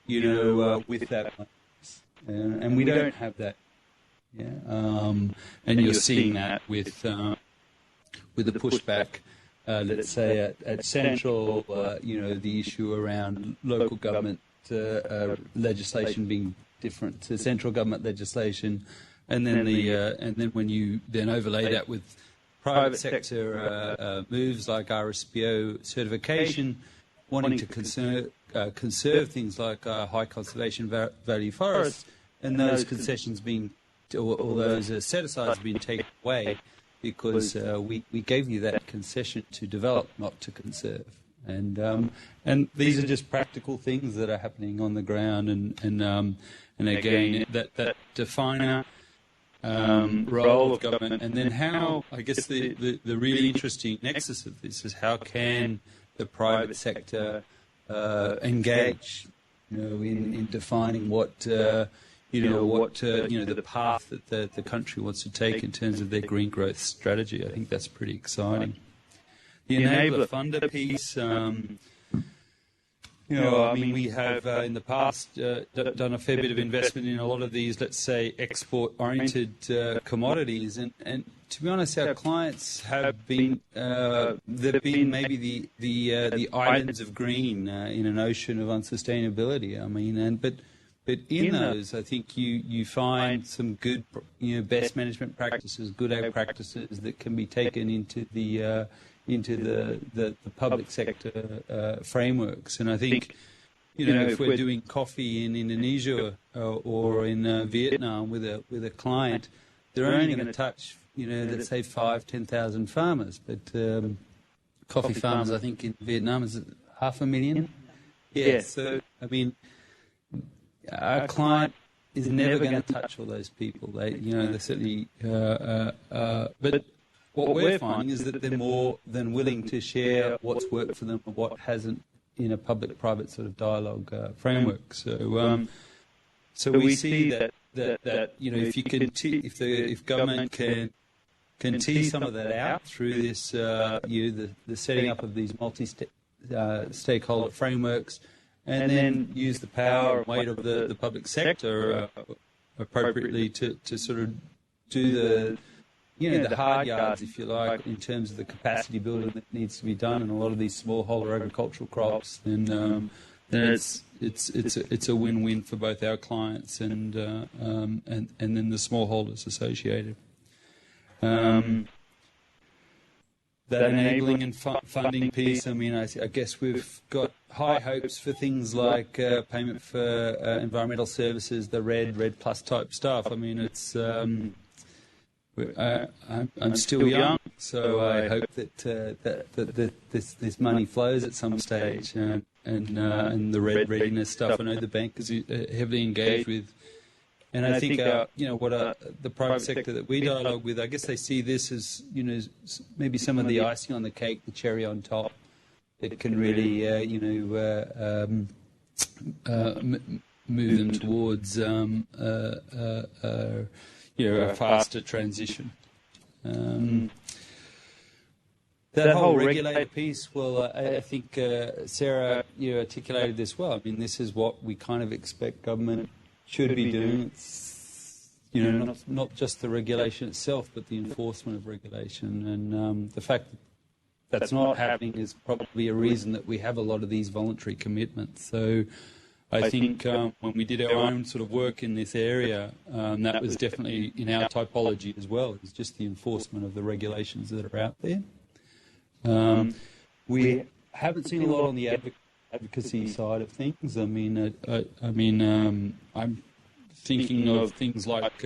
with that. And we don't have that. And you're seeing that with the pushback, let's say, at central, the issue around local government legislation being different to central government legislation, and then when you then overlay that with private sector moves like RSPO certification, wanting to conserve things like high conservation value forests, and those concessions being, or those set-asides being taken away, because we gave you that concession to develop, not to conserve. And these are just practical things that are happening on the ground. And again, that definer role of government, and then how, I guess, the really interesting nexus of this is how can the private sector engage, in defining what. The path that the country wants to take in terms of their green growth strategy. I think that's pretty exciting. The enabler funder piece, we have in the past done a fair bit of investment in a lot of these, let's say, export-oriented commodities, and to be honest, our clients have been they've been maybe the islands of green in an ocean of unsustainability. But in those, I think you find some good, best management practices, good ag practices that can be taken into the public sector frameworks. And I think, if we're doing coffee in Indonesia or in Vietnam with a client, they're only going to touch, let's say 10,000 farmers. But coffee farmers, I think in Vietnam is 500,000. Yeah. So our client is never going to touch all those people. They certainly. But what we're finding is that they're more than willing to share what's worked for them and what hasn't in a public-private sort of dialogue framework. So we see that if you can, if government can tease some of that out through this, the setting up of these stakeholder frameworks, and then use the power and weight of the public sector appropriately to sort of do the hard yards, if you like, in terms of the capacity building that needs to be done in a lot of these smallholder agricultural crops. Then it's a win-win for both our clients and then the smallholders associated. That enabling and funding piece, I mean, I guess we've got high hopes for things like payment for environmental services, the RED Plus type stuff. I mean, it's I'm still young, so I hope that this money flows at some stage, and the RED readiness stuff. I know the bank is heavily engaged with. And I think, the private sector that we dialogue with, I guess they see this as, maybe some of the icing on the cake, the cherry on top, that can really, move them towards, a faster transition. That whole regulator piece, well, I think, Sarah, you articulated this well. I mean, this is what we kind of expect government should be doing. It's, not just the regulation itself, but the enforcement of regulation. And the fact that that's not happening is probably a reason that we have a lot of these voluntary commitments. So I think when we did our own sort of work in this area, that was definitely in our typology as well. It's just the enforcement of the regulations that are out there. We haven't seen a lot on the advocacy side of things. I mean, I'm thinking of things like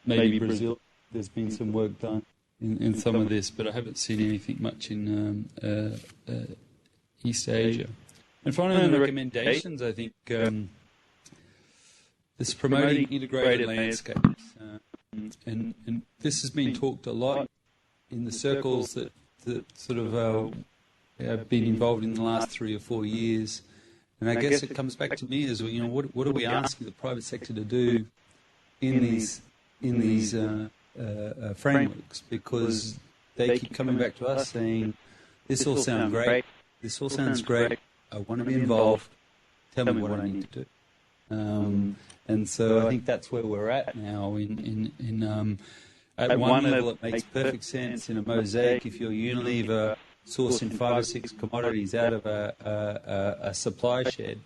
maybe Brazil. There's been some work done in some of this, but I haven't seen anything much in East Asia. And finally, the recommendations, I think this promoting integrated landscapes, and this has been talked a lot in the circles that sort of have been involved in the last 3 or 4 years, and I guess it comes back to me as what are we asking the private sector to do in these frameworks? Because they keep coming back to us saying, "This all sounds great. This all sounds great. I want to be involved. Tell me what I need to do." And so I think that's where we're at now. At one level, it makes perfect sense in a mosaic if you're Unilever sourcing 5 or 6 commodities out of a supply shed,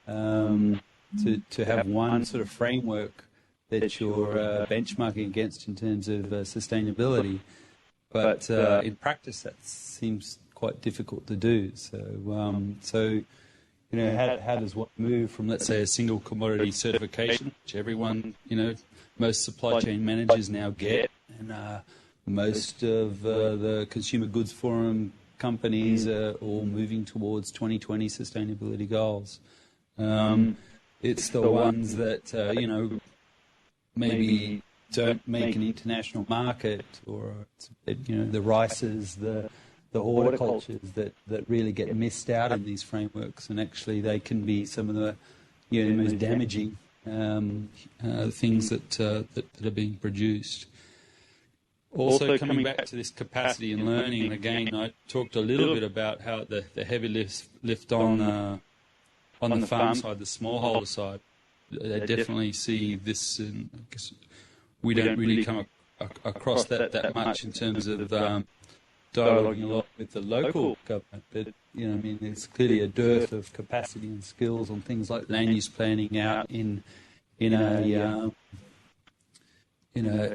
to have one sort of framework that you're benchmarking against in terms of sustainability. But in practice, that seems quite difficult to do. So how does one move from, let's say, a single commodity certification, which everyone, most supply chain managers now get, and most of the Consumer Goods Forum companies are all moving towards 2020 sustainability goals. It's the ones that, maybe don't make an international market, or, the rices, the horticultures that really get missed out in these frameworks, and actually they can be some of the most damaging things that are being produced. Also, coming back to this capacity and learning, again, I talked a little bit about how the heavy lift on the farm side, the smallholder side, they definitely see this, and I guess we don't really come across that much in terms of dialoguing a lot with the local government, but there's clearly a dearth of capacity and skills on things like land use planning out in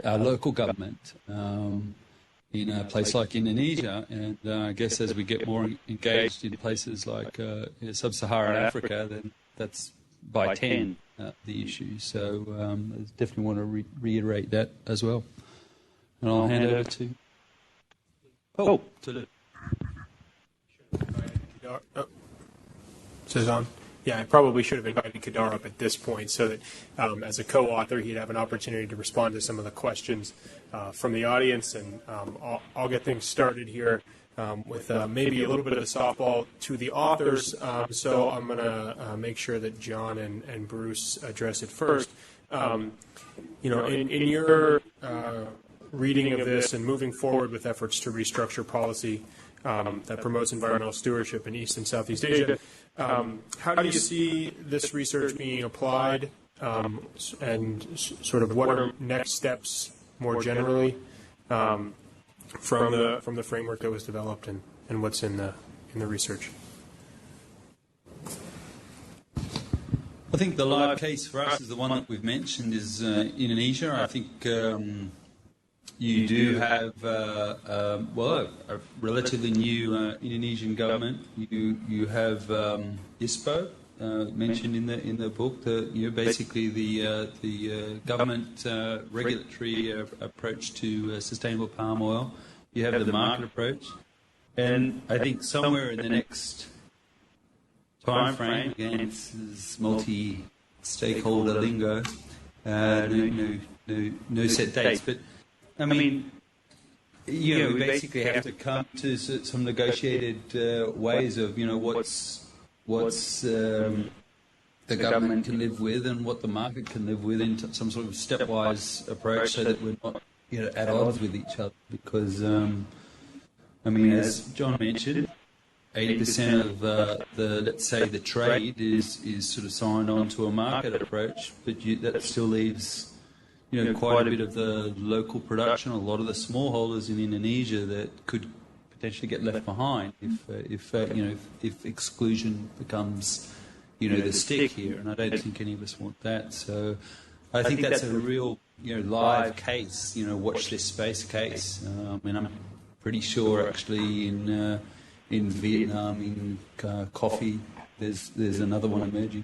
our local government in a place like Indonesia, and I guess as we get more engaged in places like sub-Saharan Africa, then that's by 10 the issue. So I definitely want to reiterate that as well. And I'll hand over to. Says on. Yeah, I probably should have invited Kedar up at this point so that as a co-author, he'd have an opportunity to respond to some of the questions from the audience. And I'll get things started here with maybe a little bit of a softball to the authors. So I'm going to make sure that John and Bruce address it first. In your reading of this and moving forward with efforts to restructure policy that promotes environmental stewardship in East and Southeast Asia. How do you see this research being applied, and sort of what are next steps more generally from the framework that was developed and what's in the research? I think the live case for us is the one that we've mentioned is Indonesia. I think you do have a relatively new Indonesian government. You have ISPO mentioned in the book. Basically the government regulatory approach to sustainable palm oil. You have the market approach, and I think somewhere in the next time frame, again, this is multi-stakeholder lingo, no set dates, but I mean, we basically have to come to some negotiated ways of, what's the government can live with and what the market can live with in some sort of stepwise approach, so that we're not, at odds with each other. Because, as John mentioned, 80% of let's say the trade is sort of signed on to a market approach, but that still leaves quite a bit of the local production, a lot of the smallholders in Indonesia that could potentially get left behind if exclusion becomes the stick here, and I don't think any of us want that. So I think that's a real live case, watch this space case. I'm pretty sure actually in Vietnam, in coffee, there's another one emerging.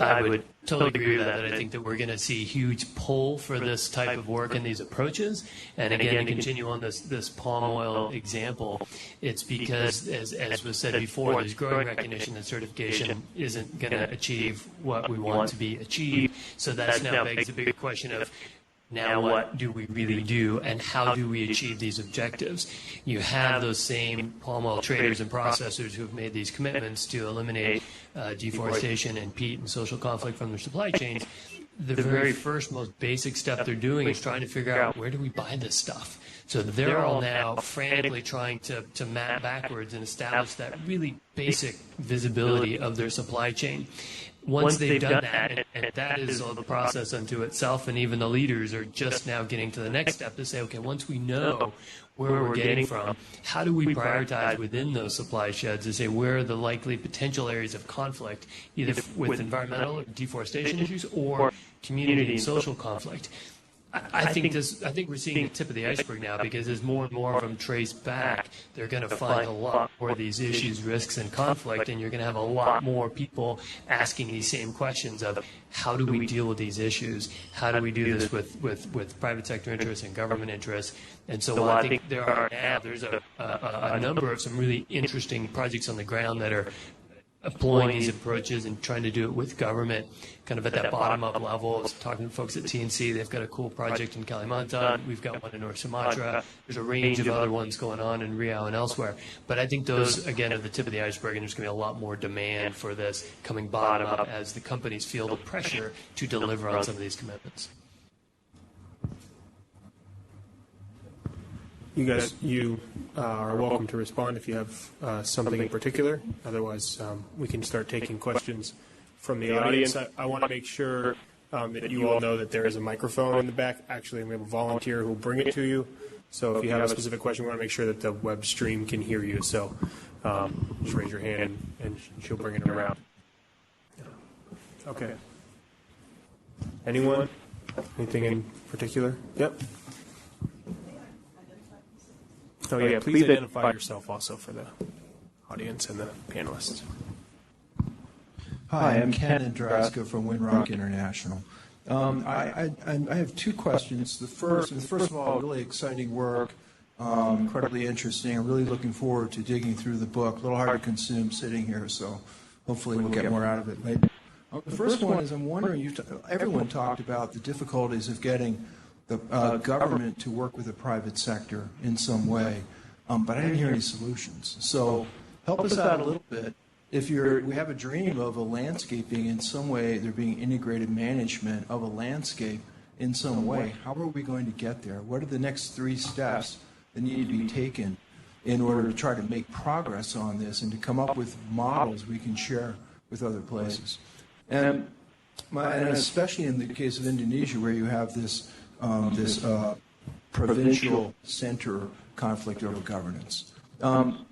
I would totally agree with that. I think that we're going to see a huge pull for this type of work and these approaches. And again, to continue on this palm oil example, it's because, as was said before, there's growing recognition that certification isn't going to achieve what we want to be achieved. So that's now begs the big question of, now what do we really do, and how do we achieve these objectives? You have those same palm oil traders and processors who have made these commitments to eliminate deforestation and peat and social conflict from their supply chains. The very first, most basic step they're doing is trying to figure out, where do we buy this stuff? So they're all now frantically trying to map backwards and establish that really basic visibility of their supply chain. Once they've done that, and that is all the process unto itself, and even the leaders are just now getting to the next step to say, okay, once we know where we're getting from, how do we prioritize within those supply sheds to say where are the likely potential areas of conflict, either with environmental or deforestation issues or community and social conflict? I think we're seeing the tip of the iceberg now, because as more and more of them trace back, they're going to find a lot more of these issues, risks, and conflict, and you're going to have a lot more people asking these same questions of, how do we deal with these issues? How do we do this with private sector interests and government interests? And so while I think there's a number of some really interesting projects on the ground that are employing these approaches and trying to do it with government, kind of at that bottom-up level. I was talking to folks at TNC. They've got a cool project in Kalimantan. We've got one in North Sumatra. There's a range of other ones going on in Riau and elsewhere. But I think those, again, are the tip of the iceberg, and there's going to be a lot more demand for this coming bottom-up as the companies feel the pressure to deliver on some of these commitments. You guys, are welcome to respond if you have something in particular. Otherwise, we can start taking questions from the audience. I want to make sure that you all know that there is a microphone in the back. Actually, we have a volunteer who will bring it to you. So if you have a specific question, we want to make sure that the web stream can hear you. So just raise your hand, and she'll bring it around. Okay. Anyone? Anything in particular? Yep. Oh, yeah, please identify yourself also for the audience and the panelists. Hi, I'm Ken Andraska from Windrock International. I have two questions. The first of all, really exciting work, incredibly interesting. I'm really looking forward to digging through the book. A little hard to consume sitting here, so hopefully we'll get more out of it later. The first one is, I'm wondering, everyone talked about the difficulties of getting the government to work with the private sector in some way, but I didn't hear any solutions. So help us out a little bit. If we have a dream of a landscaping in some way, there being integrated management of a landscape, in some way. How are we going to get there? What are the next 3 steps that need to be taken in order to try to make progress on this and to come up with models we can share with other places? And especially in the case of Indonesia, where you have this provincial center conflict over governance.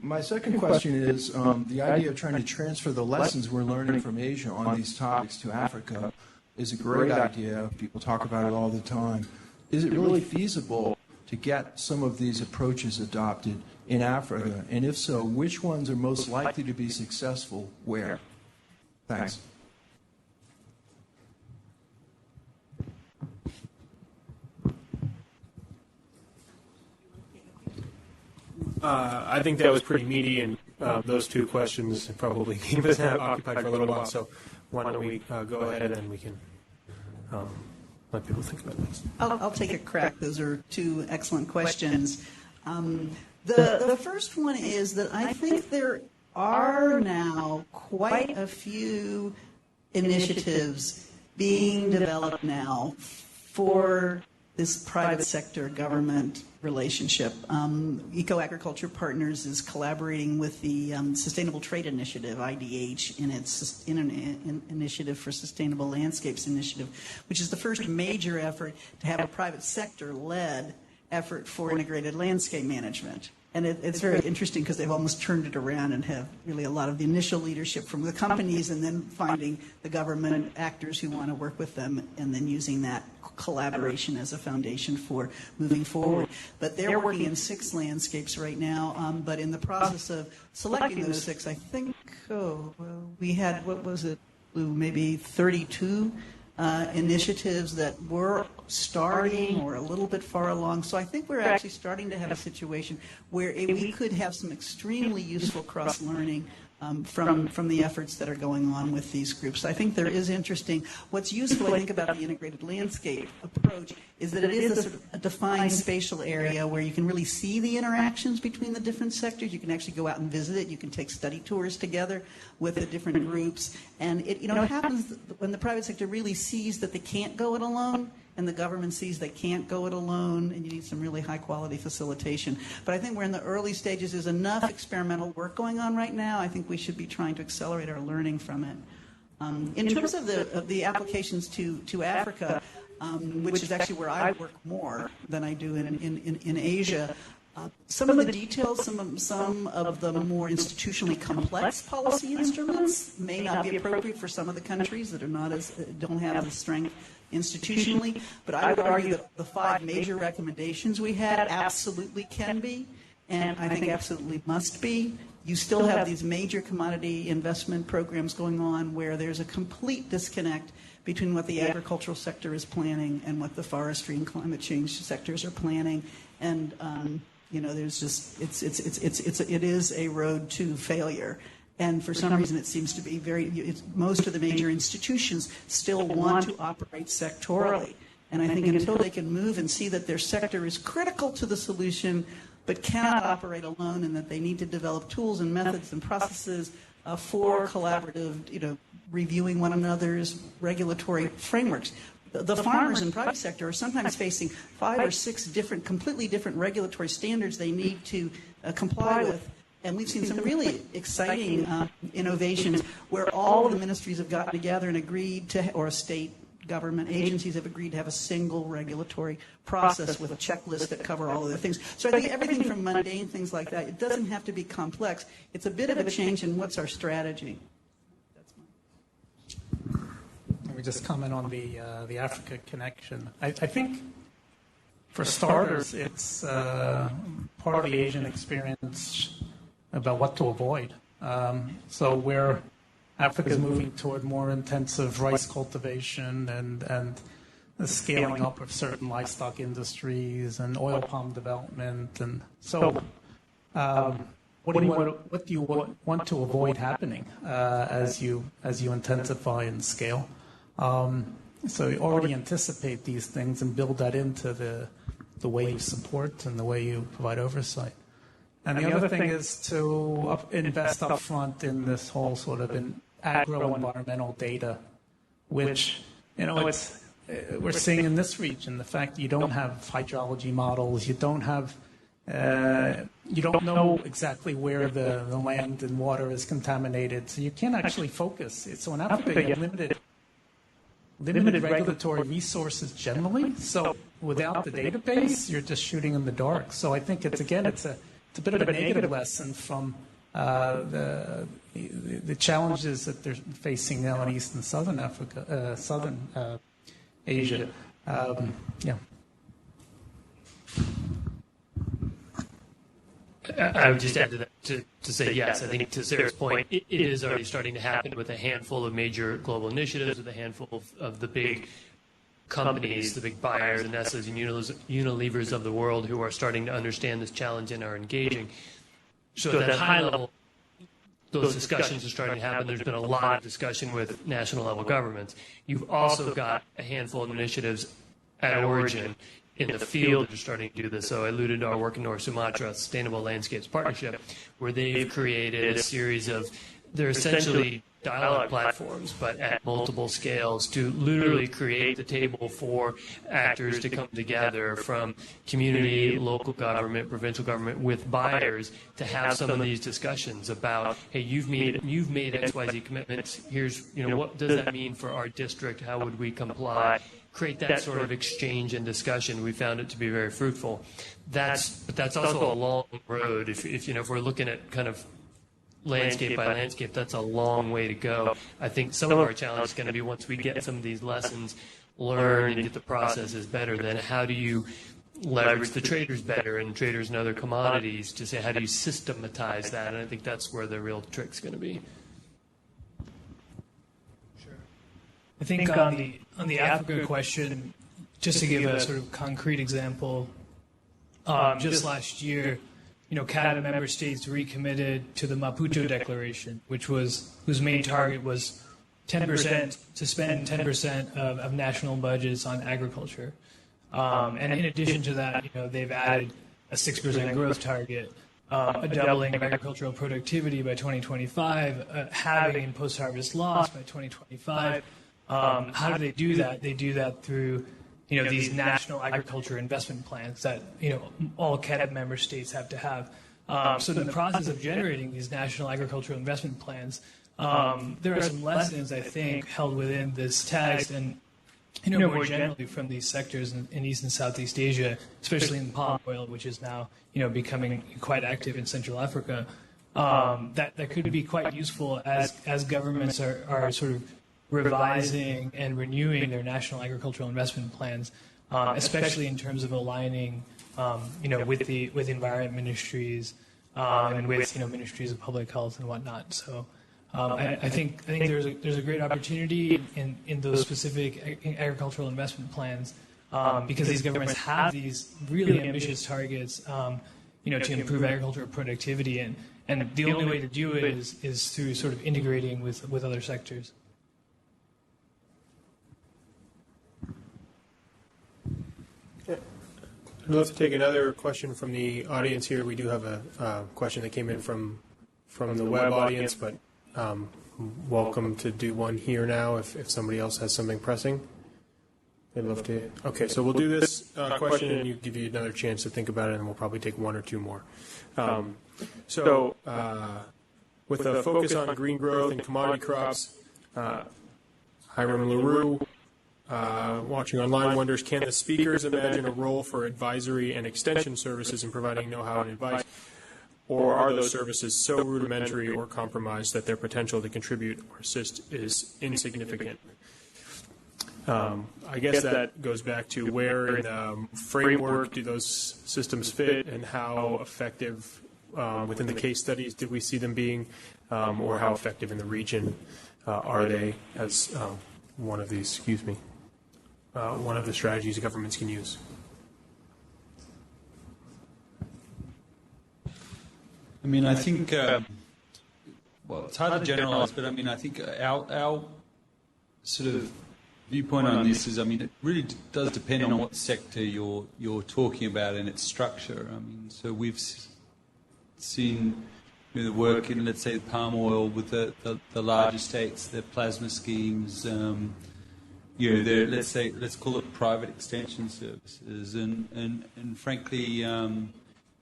My second question is the idea of trying to transfer the lessons we're learning from Asia on these topics to Africa is a great idea. People talk about it all the time. Is it really feasible to get some of these approaches adopted in Africa? And if so, which ones are most likely to be successful where? Thanks. I think that was pretty meaty, and those 2 questions probably keep us occupied for a little while. So why don't we go ahead and we can let people think about this. I'll take a crack. Those are 2 excellent questions. The first one is that I think there are now quite a few initiatives being developed now for this private sector government relationship. EcoAgriculture Partners is collaborating with the Sustainable Trade Initiative, IDH, in its Initiative for Sustainable Landscapes Initiative, which is the first major effort to have a private sector-led effort for integrated landscape management. And it's very interesting because they've almost turned it around and have really a lot of the initial leadership from the companies and then finding the government actors who want to work with them and then using that collaboration as a foundation for moving forward. But they're working in 6 landscapes right now, but in the process of selecting those 6, I think, we had, what was it, Lou, maybe 32 initiatives that were starting or a little bit far along. So I think we're actually starting to have a situation where we could have some extremely useful cross-learning from the efforts that are going on with these groups. I think there is interesting. What's useful, I think, about the integrated landscape approach is that it is a sort of a defined spatial area where you can really see the interactions between the different sectors. You can actually go out and visit it. You can take study tours together with the different groups. And it happens when the private sector really sees that they can't go it alone, and the government sees they can't go it alone, and you need some really high-quality facilitation. But I think we're in the early stages. There's enough experimental work going on right now. I think we should be trying to accelerate our learning from it. In terms of the applications to Africa, which is actually where I work more than I do in Asia, some of the details, some of the more institutionally complex policy instruments may not be appropriate for some of the countries that don't have the strength institutionally, but I would argue that the 5 major recommendations we had absolutely can be, and I think absolutely must be. You still have these major commodity investment programs going on where there's a complete disconnect between what the agricultural sector is planning and what the forestry and climate change sectors are planning, and there's just it is a road to failure. And for some reason, it seems to be most of the major institutions still want to operate sectorally. And I think until they can move and see that their sector is critical to the solution, but cannot operate alone, and that they need to develop tools and methods and processes for collaborative, reviewing one another's regulatory frameworks. The farmers in private sector are sometimes facing 5 or 6 completely different regulatory standards they need to comply with. And we've seen some really exciting innovations where all of the ministries have gotten together and agreed to, or state government agencies have agreed to have a single regulatory process with a checklist that cover all of the things. So I think everything from mundane things like that, it doesn't have to be complex. It's a bit of a change in what's our strategy. Let me just comment on the Africa connection. I think, for starters, it's part of the Asian experience about what to avoid. So where Africa is moving toward more intensive rice cultivation and the scaling up of certain livestock industries and oil palm development, and so what do you want to avoid happening as you intensify and scale? So you already anticipate these things and build that into the way you support and the way you provide oversight. And the other thing is to invest up front in this whole sort of agro-environmental data, which, it's we're seeing in this region, the fact that you don't have hydrology models, you don't have, you don't know exactly where the land and water is contaminated, so you can't actually focus. So in Africa, you have limited regulatory resources generally. So without the database, you're just shooting in the dark. So I think it's a bit of a negative lesson from the challenges that they're facing now in East and Southern Africa, Southern Asia. Yeah. I would just add to that to say yes. I think to Sarah's point, it is already starting to happen with a handful of major global initiatives, with a handful of the big companies, the big buyers, the Nestle's and Unilevers of the world who are starting to understand this challenge and are engaging. So at that high level, those discussions are starting to happen. There's been a lot of discussion with national level governments. You've also got a handful of initiatives at origin in the field that are starting to do this. So I alluded to our work in North Sumatra, Sustainable Landscapes Partnership, where they've created a series of, they're essentially dialogue platforms, but at multiple scales to literally create the table for actors to come together from community, local government, provincial government with buyers to have some of these discussions about, hey, you've made XYZ commitments. Here's, what does that mean for our district? How would we comply? Create that sort of exchange and discussion. We found it to be very fruitful. But that's also a long road. If we're looking at kind of landscape by landscape, that's a long way to go. I think some of our challenge is going to be once we get some of these lessons learned and get the processes better, then how do you leverage the traders better and traders and other commodities to say how do you systematize that? And I think that's where the real trick's going to be. I think on the Africa question, just to give a sort of concrete example, just last year, Canada member states recommitted to the Maputo Declaration, whose main target was 10% to spend 10% of national budgets on agriculture, and in addition to that, they've added a 6% growth target, a doubling of agricultural productivity by 2025, halving post-harvest loss by 2025. How do they do that? They do that through, these national agriculture investment plans that, all CAATIB member states have to have. So in the process of generating these national agricultural investment plans, there are some lessons, I think, held within this text and, more generally from these sectors in East and Southeast Asia, especially in palm oil, which is now, becoming quite active in Central Africa, that could be quite useful as governments are sort of revising and renewing their national agricultural investment plans, especially in terms of aligning, with environment ministries and with ministries of public health and whatnot. So I think there's a great opportunity in those specific agricultural investment plans because these governments have these really ambitious targets, to improve agricultural productivity, and the only way to do it is through sort of integrating with other sectors. I'd love to take another question from the audience here. We do have a question that came in from the web audience, but welcome to do one here now if somebody else has something pressing. I'd love to. Okay, so we'll do this question and give you another chance to think about it, and we'll probably take one or two more. With a focus on green growth and commodity crops, Hiram LaRue, watching online, wonders, can the speakers imagine a role for advisory and extension services in providing know-how and advice, or are those services so rudimentary or compromised that their potential to contribute or assist is insignificant? I guess that goes back to where in the framework do those systems fit and how effective within the case studies did we see them being, or how effective in the region are they as one of these, one of the strategies governments can use? I mean, I think, well, it's hard to generalize, but I mean, I think our sort of viewpoint on this is, I mean, it really does depend on what sector you're talking about and its structure. I mean, so we've seen the work in, let's say, palm oil with the larger states, the plasma schemes, let's call it private extension services, and frankly,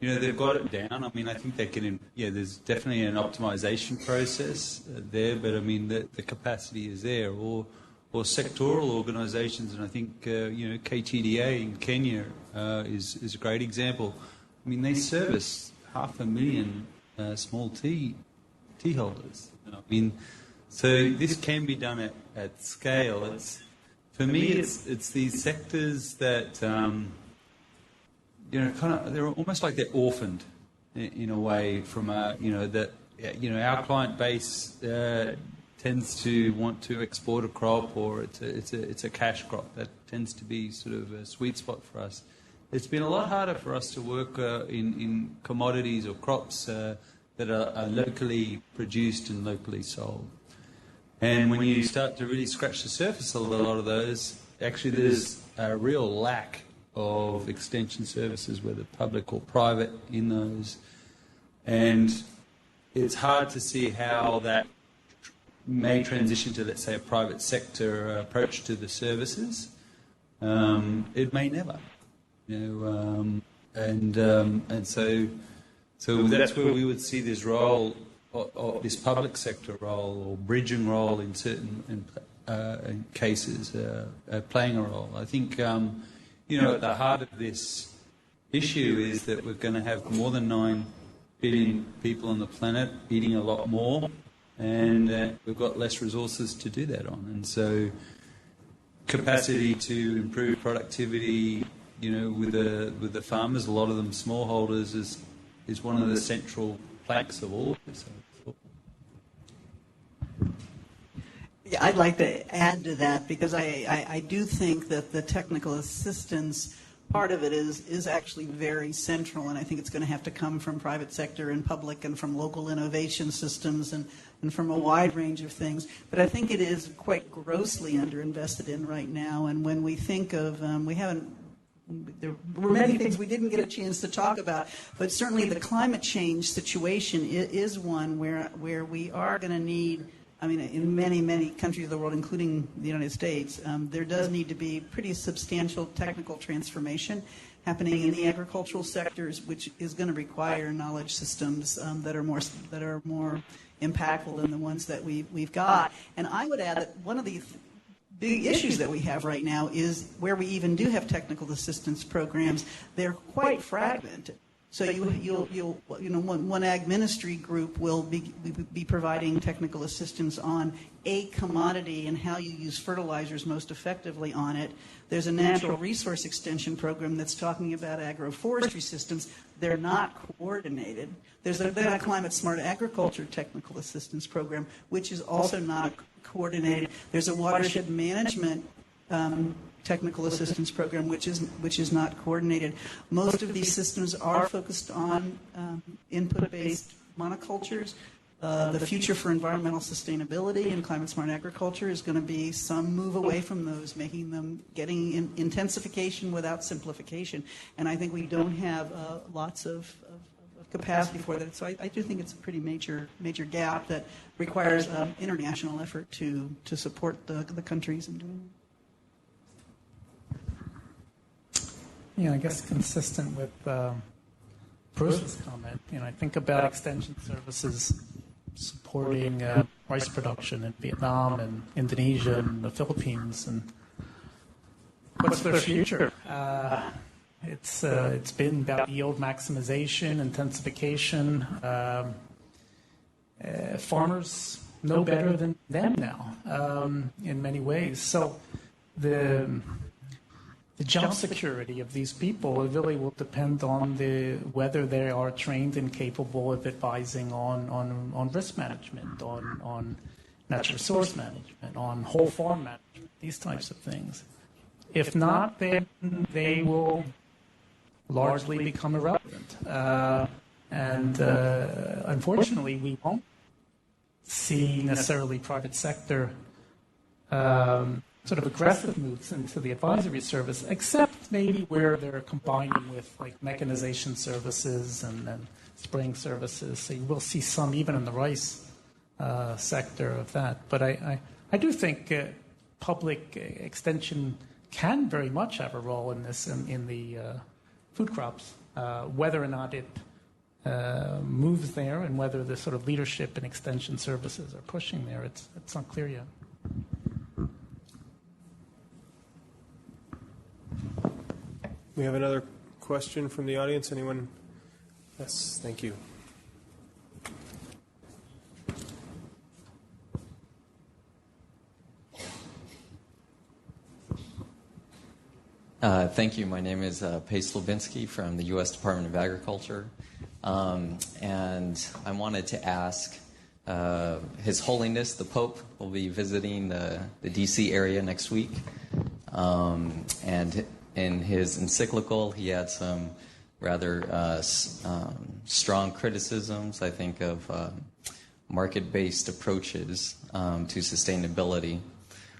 they've got it down. I mean, I think they can. There's definitely an optimization process there, but I mean, the capacity is there, or sectoral organisations, and I think KTDA in Kenya is a great example. I mean, they service 500,000 small tea holders. I mean, so this can be done at scale. For me, it's these sectors that they're almost like they're orphaned in a way from our client base tends to want to export a crop, or it's a cash crop that tends to be sort of a sweet spot for us. It's been a lot harder for us to work in commodities or crops that are locally produced and locally sold. And when you start to really scratch the surface of a lot of those, actually there's a real lack of extension services, whether public or private, in those. And it's hard to see how that may transition to, let's say, a private sector approach to the services. It may never. And so that's where we would see this role, or this public sector role, or bridging role in certain in cases, playing a role. I think, at the heart of this issue is that we're going to have more than 9 billion people on the planet eating a lot more, and we've got less resources to do that on. And so capacity to improve productivity, with the farmers, a lot of them smallholders, is one of the central planks of all of this. Yeah, I'd like to add to that, because I do think that the technical assistance part of it is actually very central, and I think it's going to have to come from private sector and public and from local innovation systems and from a wide range of things. But I think it is quite grossly underinvested in right now, and when we think of, there were many things we didn't get a chance to talk about, but certainly the climate change situation is one where we are going to need, in many, many countries of the world, including the United States, there does need to be pretty substantial technical transformation happening in the agricultural sectors, which is going to require knowledge systems that are more impactful than the ones that we've got. And I would add that one of the big issues that we have right now is where we even do have technical assistance programs, they're quite fragmented. So one ag ministry group will be providing technical assistance on a commodity and how you use fertilizers most effectively on it. There's a natural resource extension program that's talking about agroforestry systems. They're not coordinated. There's a climate smart agriculture technical assistance program, which is also not coordinated. There's a watershed management technical assistance program, which is not coordinated. Most of these systems are focused on input-based monocultures. The future for environmental sustainability and climate smart agriculture is going to be some move away from those, getting intensification without simplification. And I think we don't have lots of capacity for that. So I do think it's a pretty major gap that requires international effort to support the countries in doing that. I guess consistent with Bruce's comment, I think about extension services supporting rice production in Vietnam and Indonesia and the Philippines, and what's their future? It's been about yield maximization, intensification. Farmers know better than them now in many ways. So the job security of these people really will depend on whether they are trained and capable of advising on risk management, on natural resource management, on whole farm management, these types of things. If not, then they will largely become irrelevant. And unfortunately, we won't see necessarily private sector sort of aggressive moves into the advisory service, except maybe where they're combining with like mechanization services and spraying services. So you will see some even in the rice sector of that. But I do think public extension can very much have a role in this, in the food crops. Whether or not it moves there and whether the sort of leadership and extension services are pushing there, it's not clear yet. We have another question from the audience. Anyone? Yes, thank you. Thank you. My name is Pace Levinsky from the U.S. Department of Agriculture. And I wanted to ask, His Holiness, the Pope, will be visiting the D.C. area next week. And in his encyclical, he had some rather strong criticisms, I think, of market-based approaches to sustainability.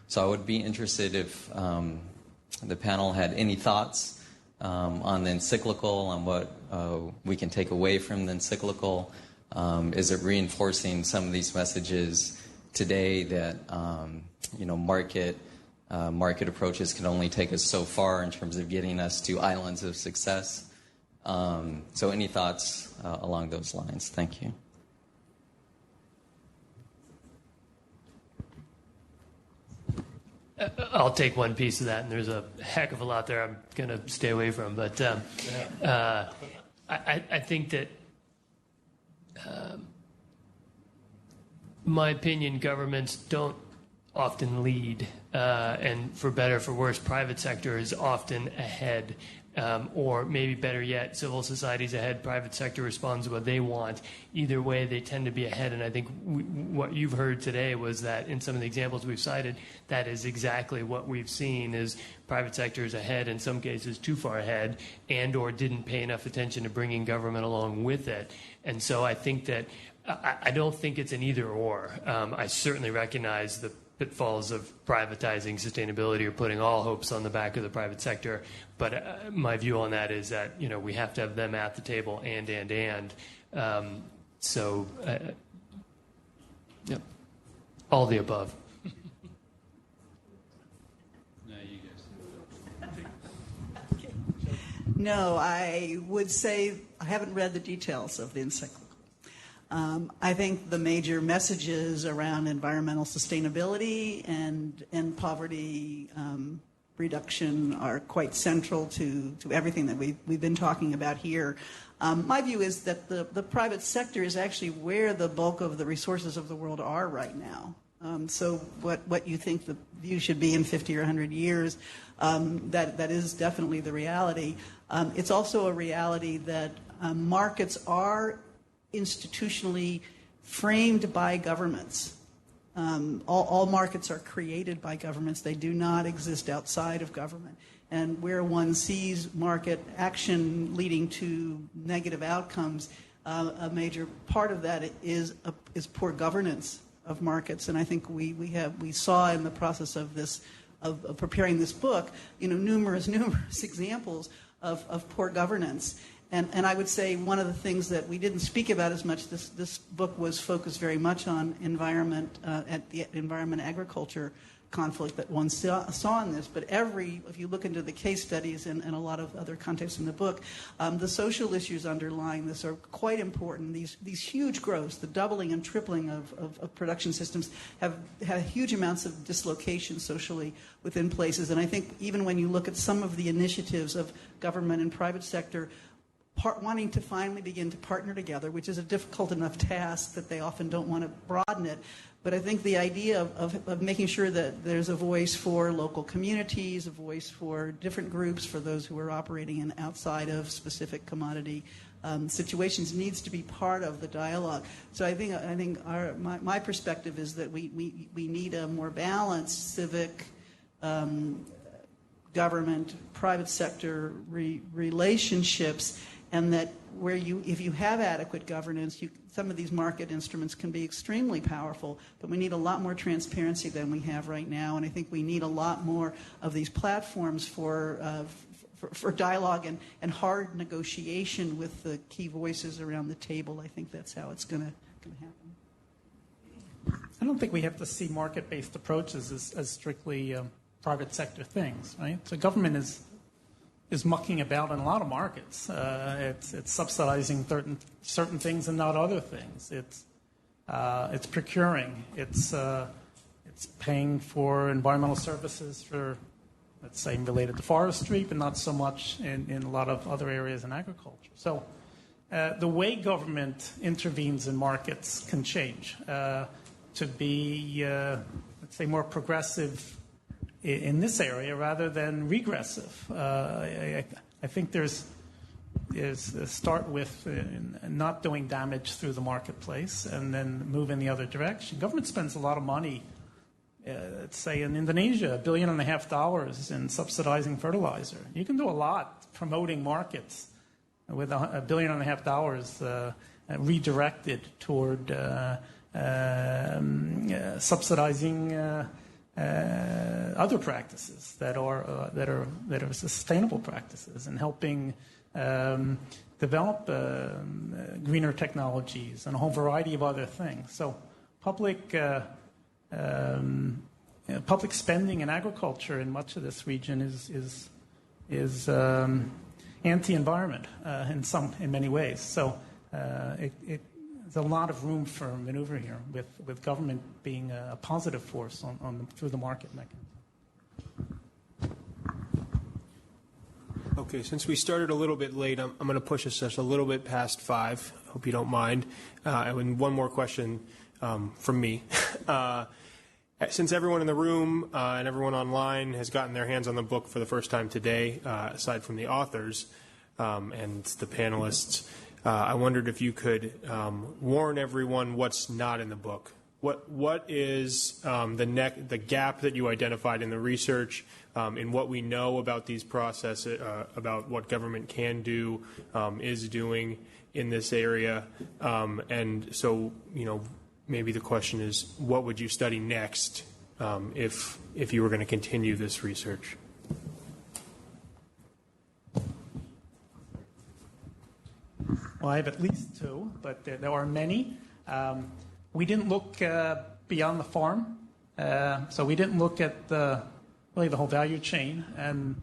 So I would be interested if the panel had any thoughts on the encyclical, on what we can take away from the encyclical. Is it reinforcing some of these messages today that market approaches can only take us so far in terms of getting us to islands of success? So any thoughts along those lines? Thank you. I'll take one piece of that, and there's a heck of a lot there I'm going to stay away from. But I think that, my opinion, governments don't often lead, and for better or for worse, private sector is often ahead. Or maybe better yet, civil society's ahead, private sector responds to what they want. Either way, they tend to be ahead. And I think what you've heard today was that in some of the examples we've cited, that is exactly what we've seen is private sector is ahead, in some cases too far ahead, and or didn't pay enough attention to bringing government along with it. And so I think that I don't think it's an either or. I certainly recognize the pitfalls of privatizing sustainability or putting all hopes on the back of the private sector. But my view on that is that, we have to have them at the table and. Yep. All the above. No, I would say I haven't read the details of the encyclical. I think the major messages around environmental sustainability and poverty reduction are quite central to everything that we've been talking about here. My view is that the private sector is actually where the bulk of the resources of the world are right now. So what you think the view should be in 50 or 100 years, that is definitely the reality. It's also a reality that markets are institutionally framed by governments. All markets are created by governments. They do not exist outside of government. And where one sees market action leading to negative outcomes, a major part of that is poor governance of markets. And I think we saw in the process of this of preparing this book, numerous examples of poor governance. And I would say one of the things that we didn't speak about as much, this book was focused very much on environment, at the environment-agriculture conflict that one saw in this. But if you look into the case studies and a lot of other contexts in the book, the social issues underlying this are quite important. These huge growths, the doubling and tripling of production systems have had huge amounts of dislocation socially within places. And I think even when you look at some of the initiatives of government and private sector, wanting to finally begin to partner together, which is a difficult enough task that they often don't want to broaden it. But I think the idea of making sure that there's a voice for local communities, a voice for different groups, for those who are operating in outside of specific commodity situations needs to be part of the dialogue. So I think my perspective is that we need a more balanced civic government, private sector relationships, and that if you have adequate governance, some of these market instruments can be extremely powerful, but we need a lot more transparency than we have right now, and I think we need a lot more of these platforms for dialogue and hard negotiation with the key voices around the table. I think that's how it's going to happen. I don't think we have to see market-based approaches as strictly private sector things, right? So government is mucking about in a lot of markets. It's subsidizing certain things and not other things. It's procuring. It's paying for environmental services for, let's say, related to forestry, but not so much in a lot of other areas in agriculture. So the way government intervenes in markets can change to be, let's say, more progressive in this area rather than regressive. I think there's start with not doing damage through the marketplace and then move in the other direction. Government spends a lot of money, let's say in Indonesia, $1.5 billion in subsidizing fertilizer. You can do a lot promoting markets with $1.5 billion redirected toward subsidizing other practices that are sustainable practices and helping develop greener technologies and a whole variety of other things. So public spending in agriculture in much of this region is anti-environment in many ways. So there's a lot of room for maneuver here with government being a positive force through the market mechanism. Okay, since we started a little bit late, I'm going to push us just a little bit past 5. Hope you don't mind. And one more question from me. Since everyone in the room and everyone online has gotten their hands on the book for the first time today, aside from the authors and the panelists, I wondered if you could warn everyone what's not in the book. What is the gap that you identified in the research, in what we know about these processes, about what government can do, is doing in this area, and so maybe the question is, what would you study next if you were going to continue this research? Well, I have at least 2, but there are many. We didn't look beyond the farm, so we didn't look at really the whole value chain and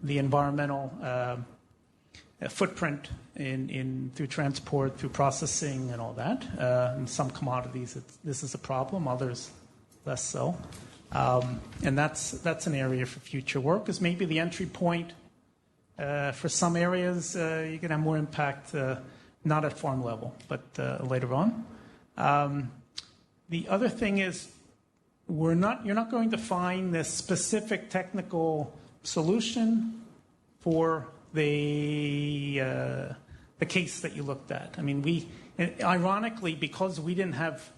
the environmental footprint through transport, through processing, and all that. In some commodities, this is a problem; others, less so. And that's an area for future work. Is maybe the entry point for some areas you can have more impact, not at farm level, but later on. The other thing is, you're not going to find this specific technical solution for the case that you looked at. I mean, ironically, because we didn't have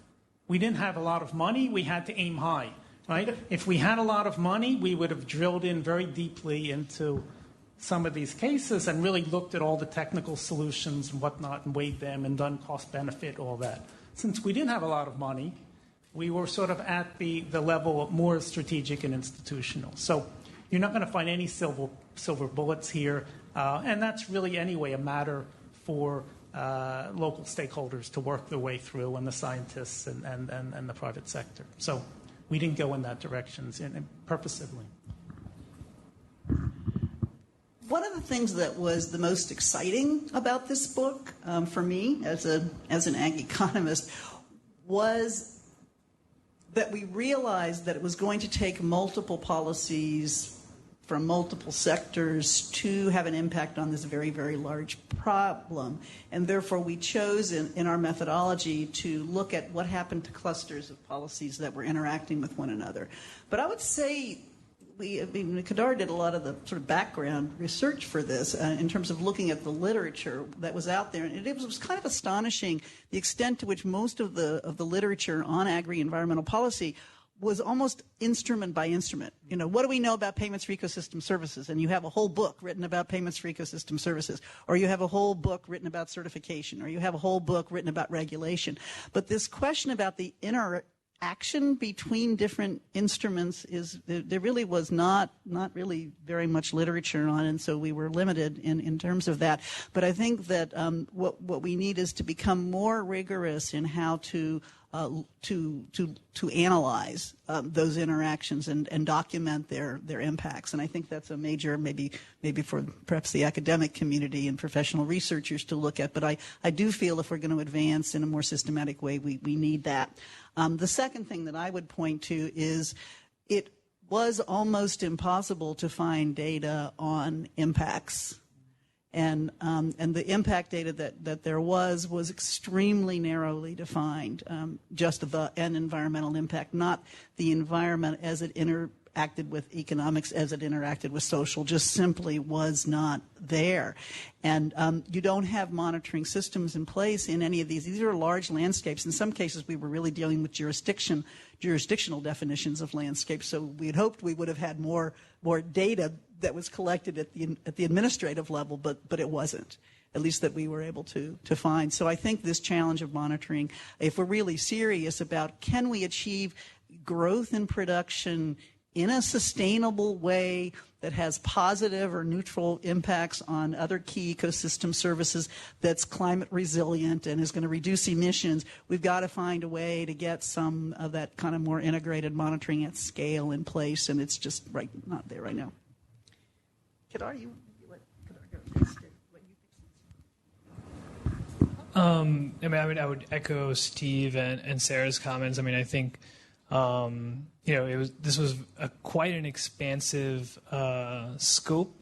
a lot of money, we had to aim high, right? If we had a lot of money, we would have drilled in very deeply into some of these cases and really looked at all the technical solutions and whatnot and weighed them and done cost benefit, all that. Since we didn't have a lot of money, we were sort of at the level of more strategic and institutional. So you're not going to find any silver bullets here, and that's really anyway a matter for local stakeholders to work their way through, and the scientists and the private sector. So we didn't go in that direction purposefully. One of the things that was the most exciting about this book for me as an ag economist was that we realized that it was going to take multiple policies from multiple sectors to have an impact on this very, very large problem. And therefore, we chose in our methodology to look at what happened to clusters of policies that were interacting with one another. But I would say Kadar did a lot of the sort of background research for this in terms of looking at the literature that was out there. And it was kind of astonishing the extent to which most of the literature on agri-environmental policy was almost instrument by instrument. What do we know about payments for ecosystem services? And you have a whole book written about payments for ecosystem services, or you have a whole book written about certification, or you have a whole book written about regulation. But this question about the action between different instruments is there really was not really very much literature on it, and so we were limited in terms of that. But I think that what we need is to become more rigorous in how to analyze those interactions and document their impacts. And I think that's a major maybe for perhaps the academic community and professional researchers to look at. But I do feel if we're going to advance in a more systematic way, we need that. The second thing that I would point to is it was almost impossible to find data on impacts. And the impact data that there was extremely narrowly defined, just an environmental impact, not the environment as it interacted with economics, as it interacted with social, just simply was not there. And you don't have monitoring systems in place in any of these. These are large landscapes. In some cases, we were really dealing with jurisdictional definitions of landscapes, so we had hoped we would have had more data that was collected at the administrative level, but it wasn't, at least that we were able to find. So I think this challenge of monitoring, if we're really serious about can we achieve growth in production in a sustainable way that has positive or neutral impacts on other key ecosystem services, that's climate resilient and is going to reduce emissions, we've got to find a way to get some of that kind of more integrated monitoring at scale in place, and it's just not there right now. Kedar, you let Kedar go. I would echo Steve and Sarah's comments. I mean, I think this was quite an expansive scope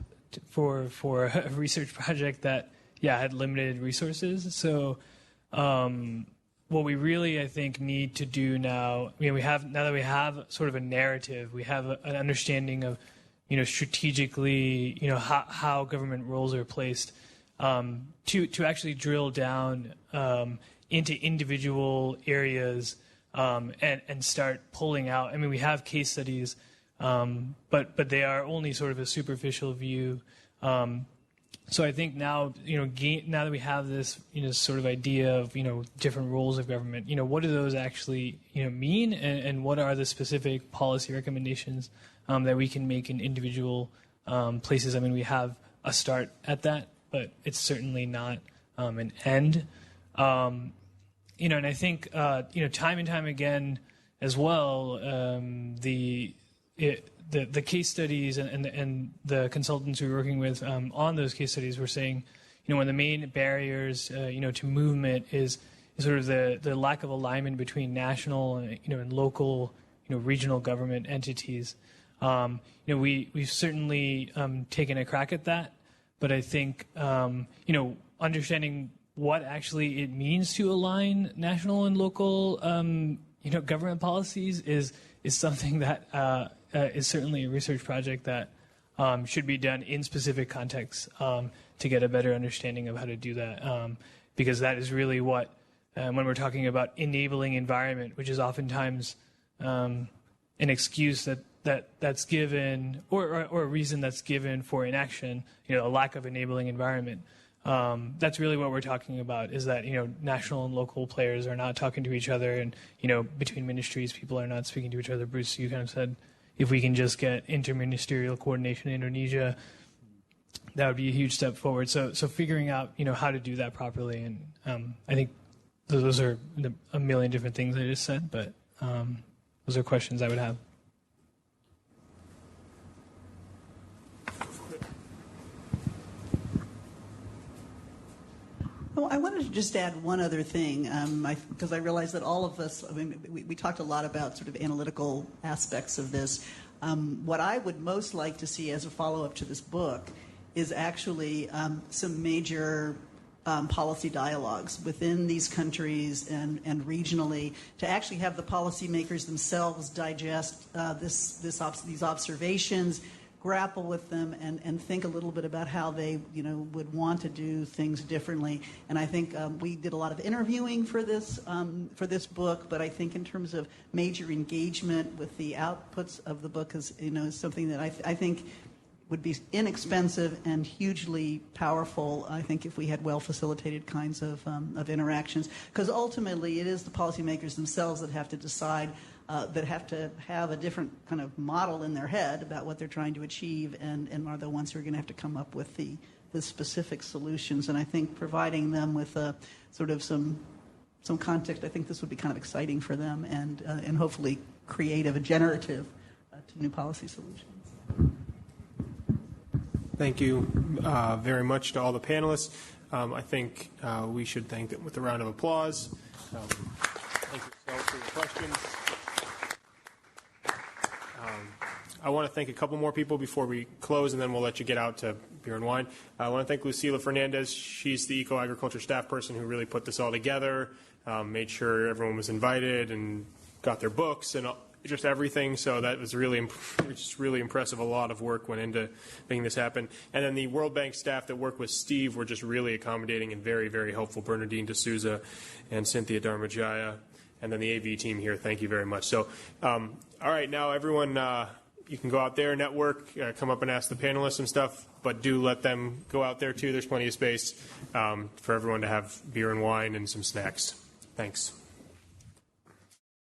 for a research project that had limited resources. So what we really, I think, need to do now, now that we have sort of a narrative, we have an understanding of strategically, how government roles are placed, to actually drill down into individual areas and start pulling out. I mean, we have case studies, but they are only sort of a superficial view. So I think now, now that we have this, sort of idea of, different roles of government, what do those actually, mean, and what are the specific policy recommendations that we can make in individual places? I mean, we have a start at that, but it's certainly not an end. And I think, time and time again as well, the case studies and the consultants we were working with on those case studies were saying, one of the main barriers, to movement is sort of the lack of alignment between national, and local, regional government entities. We've certainly taken a crack at that, but I think, understanding what actually it means to align national and local, government policies is something that is certainly a research project that should be done in specific contexts to get a better understanding of how to do that. Because that is really what, when we're talking about enabling environment, which is oftentimes an excuse that's given, or a reason that's given for inaction, a lack of enabling environment. That's really what we're talking about, is that, national and local players are not talking to each other, and, between ministries, people are not speaking to each other. Bruce, you kind of said, if we can just get interministerial coordination in Indonesia, that would be a huge step forward. So figuring out, how to do that properly. And I think those are a million different things I just said, but those are questions I would have. Well, I wanted to just add one other thing, because I realize that all of us, we talked a lot about sort of analytical aspects of this. What I would most like to see as a follow-up to this book is actually some major policy dialogues within these countries and regionally, to actually have the policymakers themselves digest these observations, grapple with them, and think a little bit about how they, would want to do things differently. And I think we did a lot of interviewing for this book, but I think in terms of major engagement with the outputs of the book is something that I think would be inexpensive and hugely powerful, I think, if we had well-facilitated kinds of interactions. Because ultimately, it is the policymakers themselves that have to decide, that have to have a different kind of model in their head about what they're trying to achieve, and are the ones who are going to have to come up with the specific solutions. And I think providing them with sort of some context, I think this would be kind of exciting for them, and hopefully creative and generative to new policy solutions. Thank you very much to all the panelists. I think we should thank them with a round of applause. Thank you yourselves for your questions. I want to thank a couple more people before we close, and then we'll let you get out to beer and wine. I want to thank Lucila Fernandez. She's the EcoAgriculture staff person who really put this all together, made sure everyone was invited and got their books and just everything. So that was really just really impressive. A lot of work went into making this happen. And then the World Bank staff that worked with Steve were just really accommodating and very, very helpful. Bernadine D'Souza and Cynthia Dharmajaya. And then the AV team here, thank you very much. So, all right, now everyone, you can go out there, network, come up and ask the panelists and stuff, but do let them go out there too. There's plenty of space for everyone to have beer and wine and some snacks. Thanks.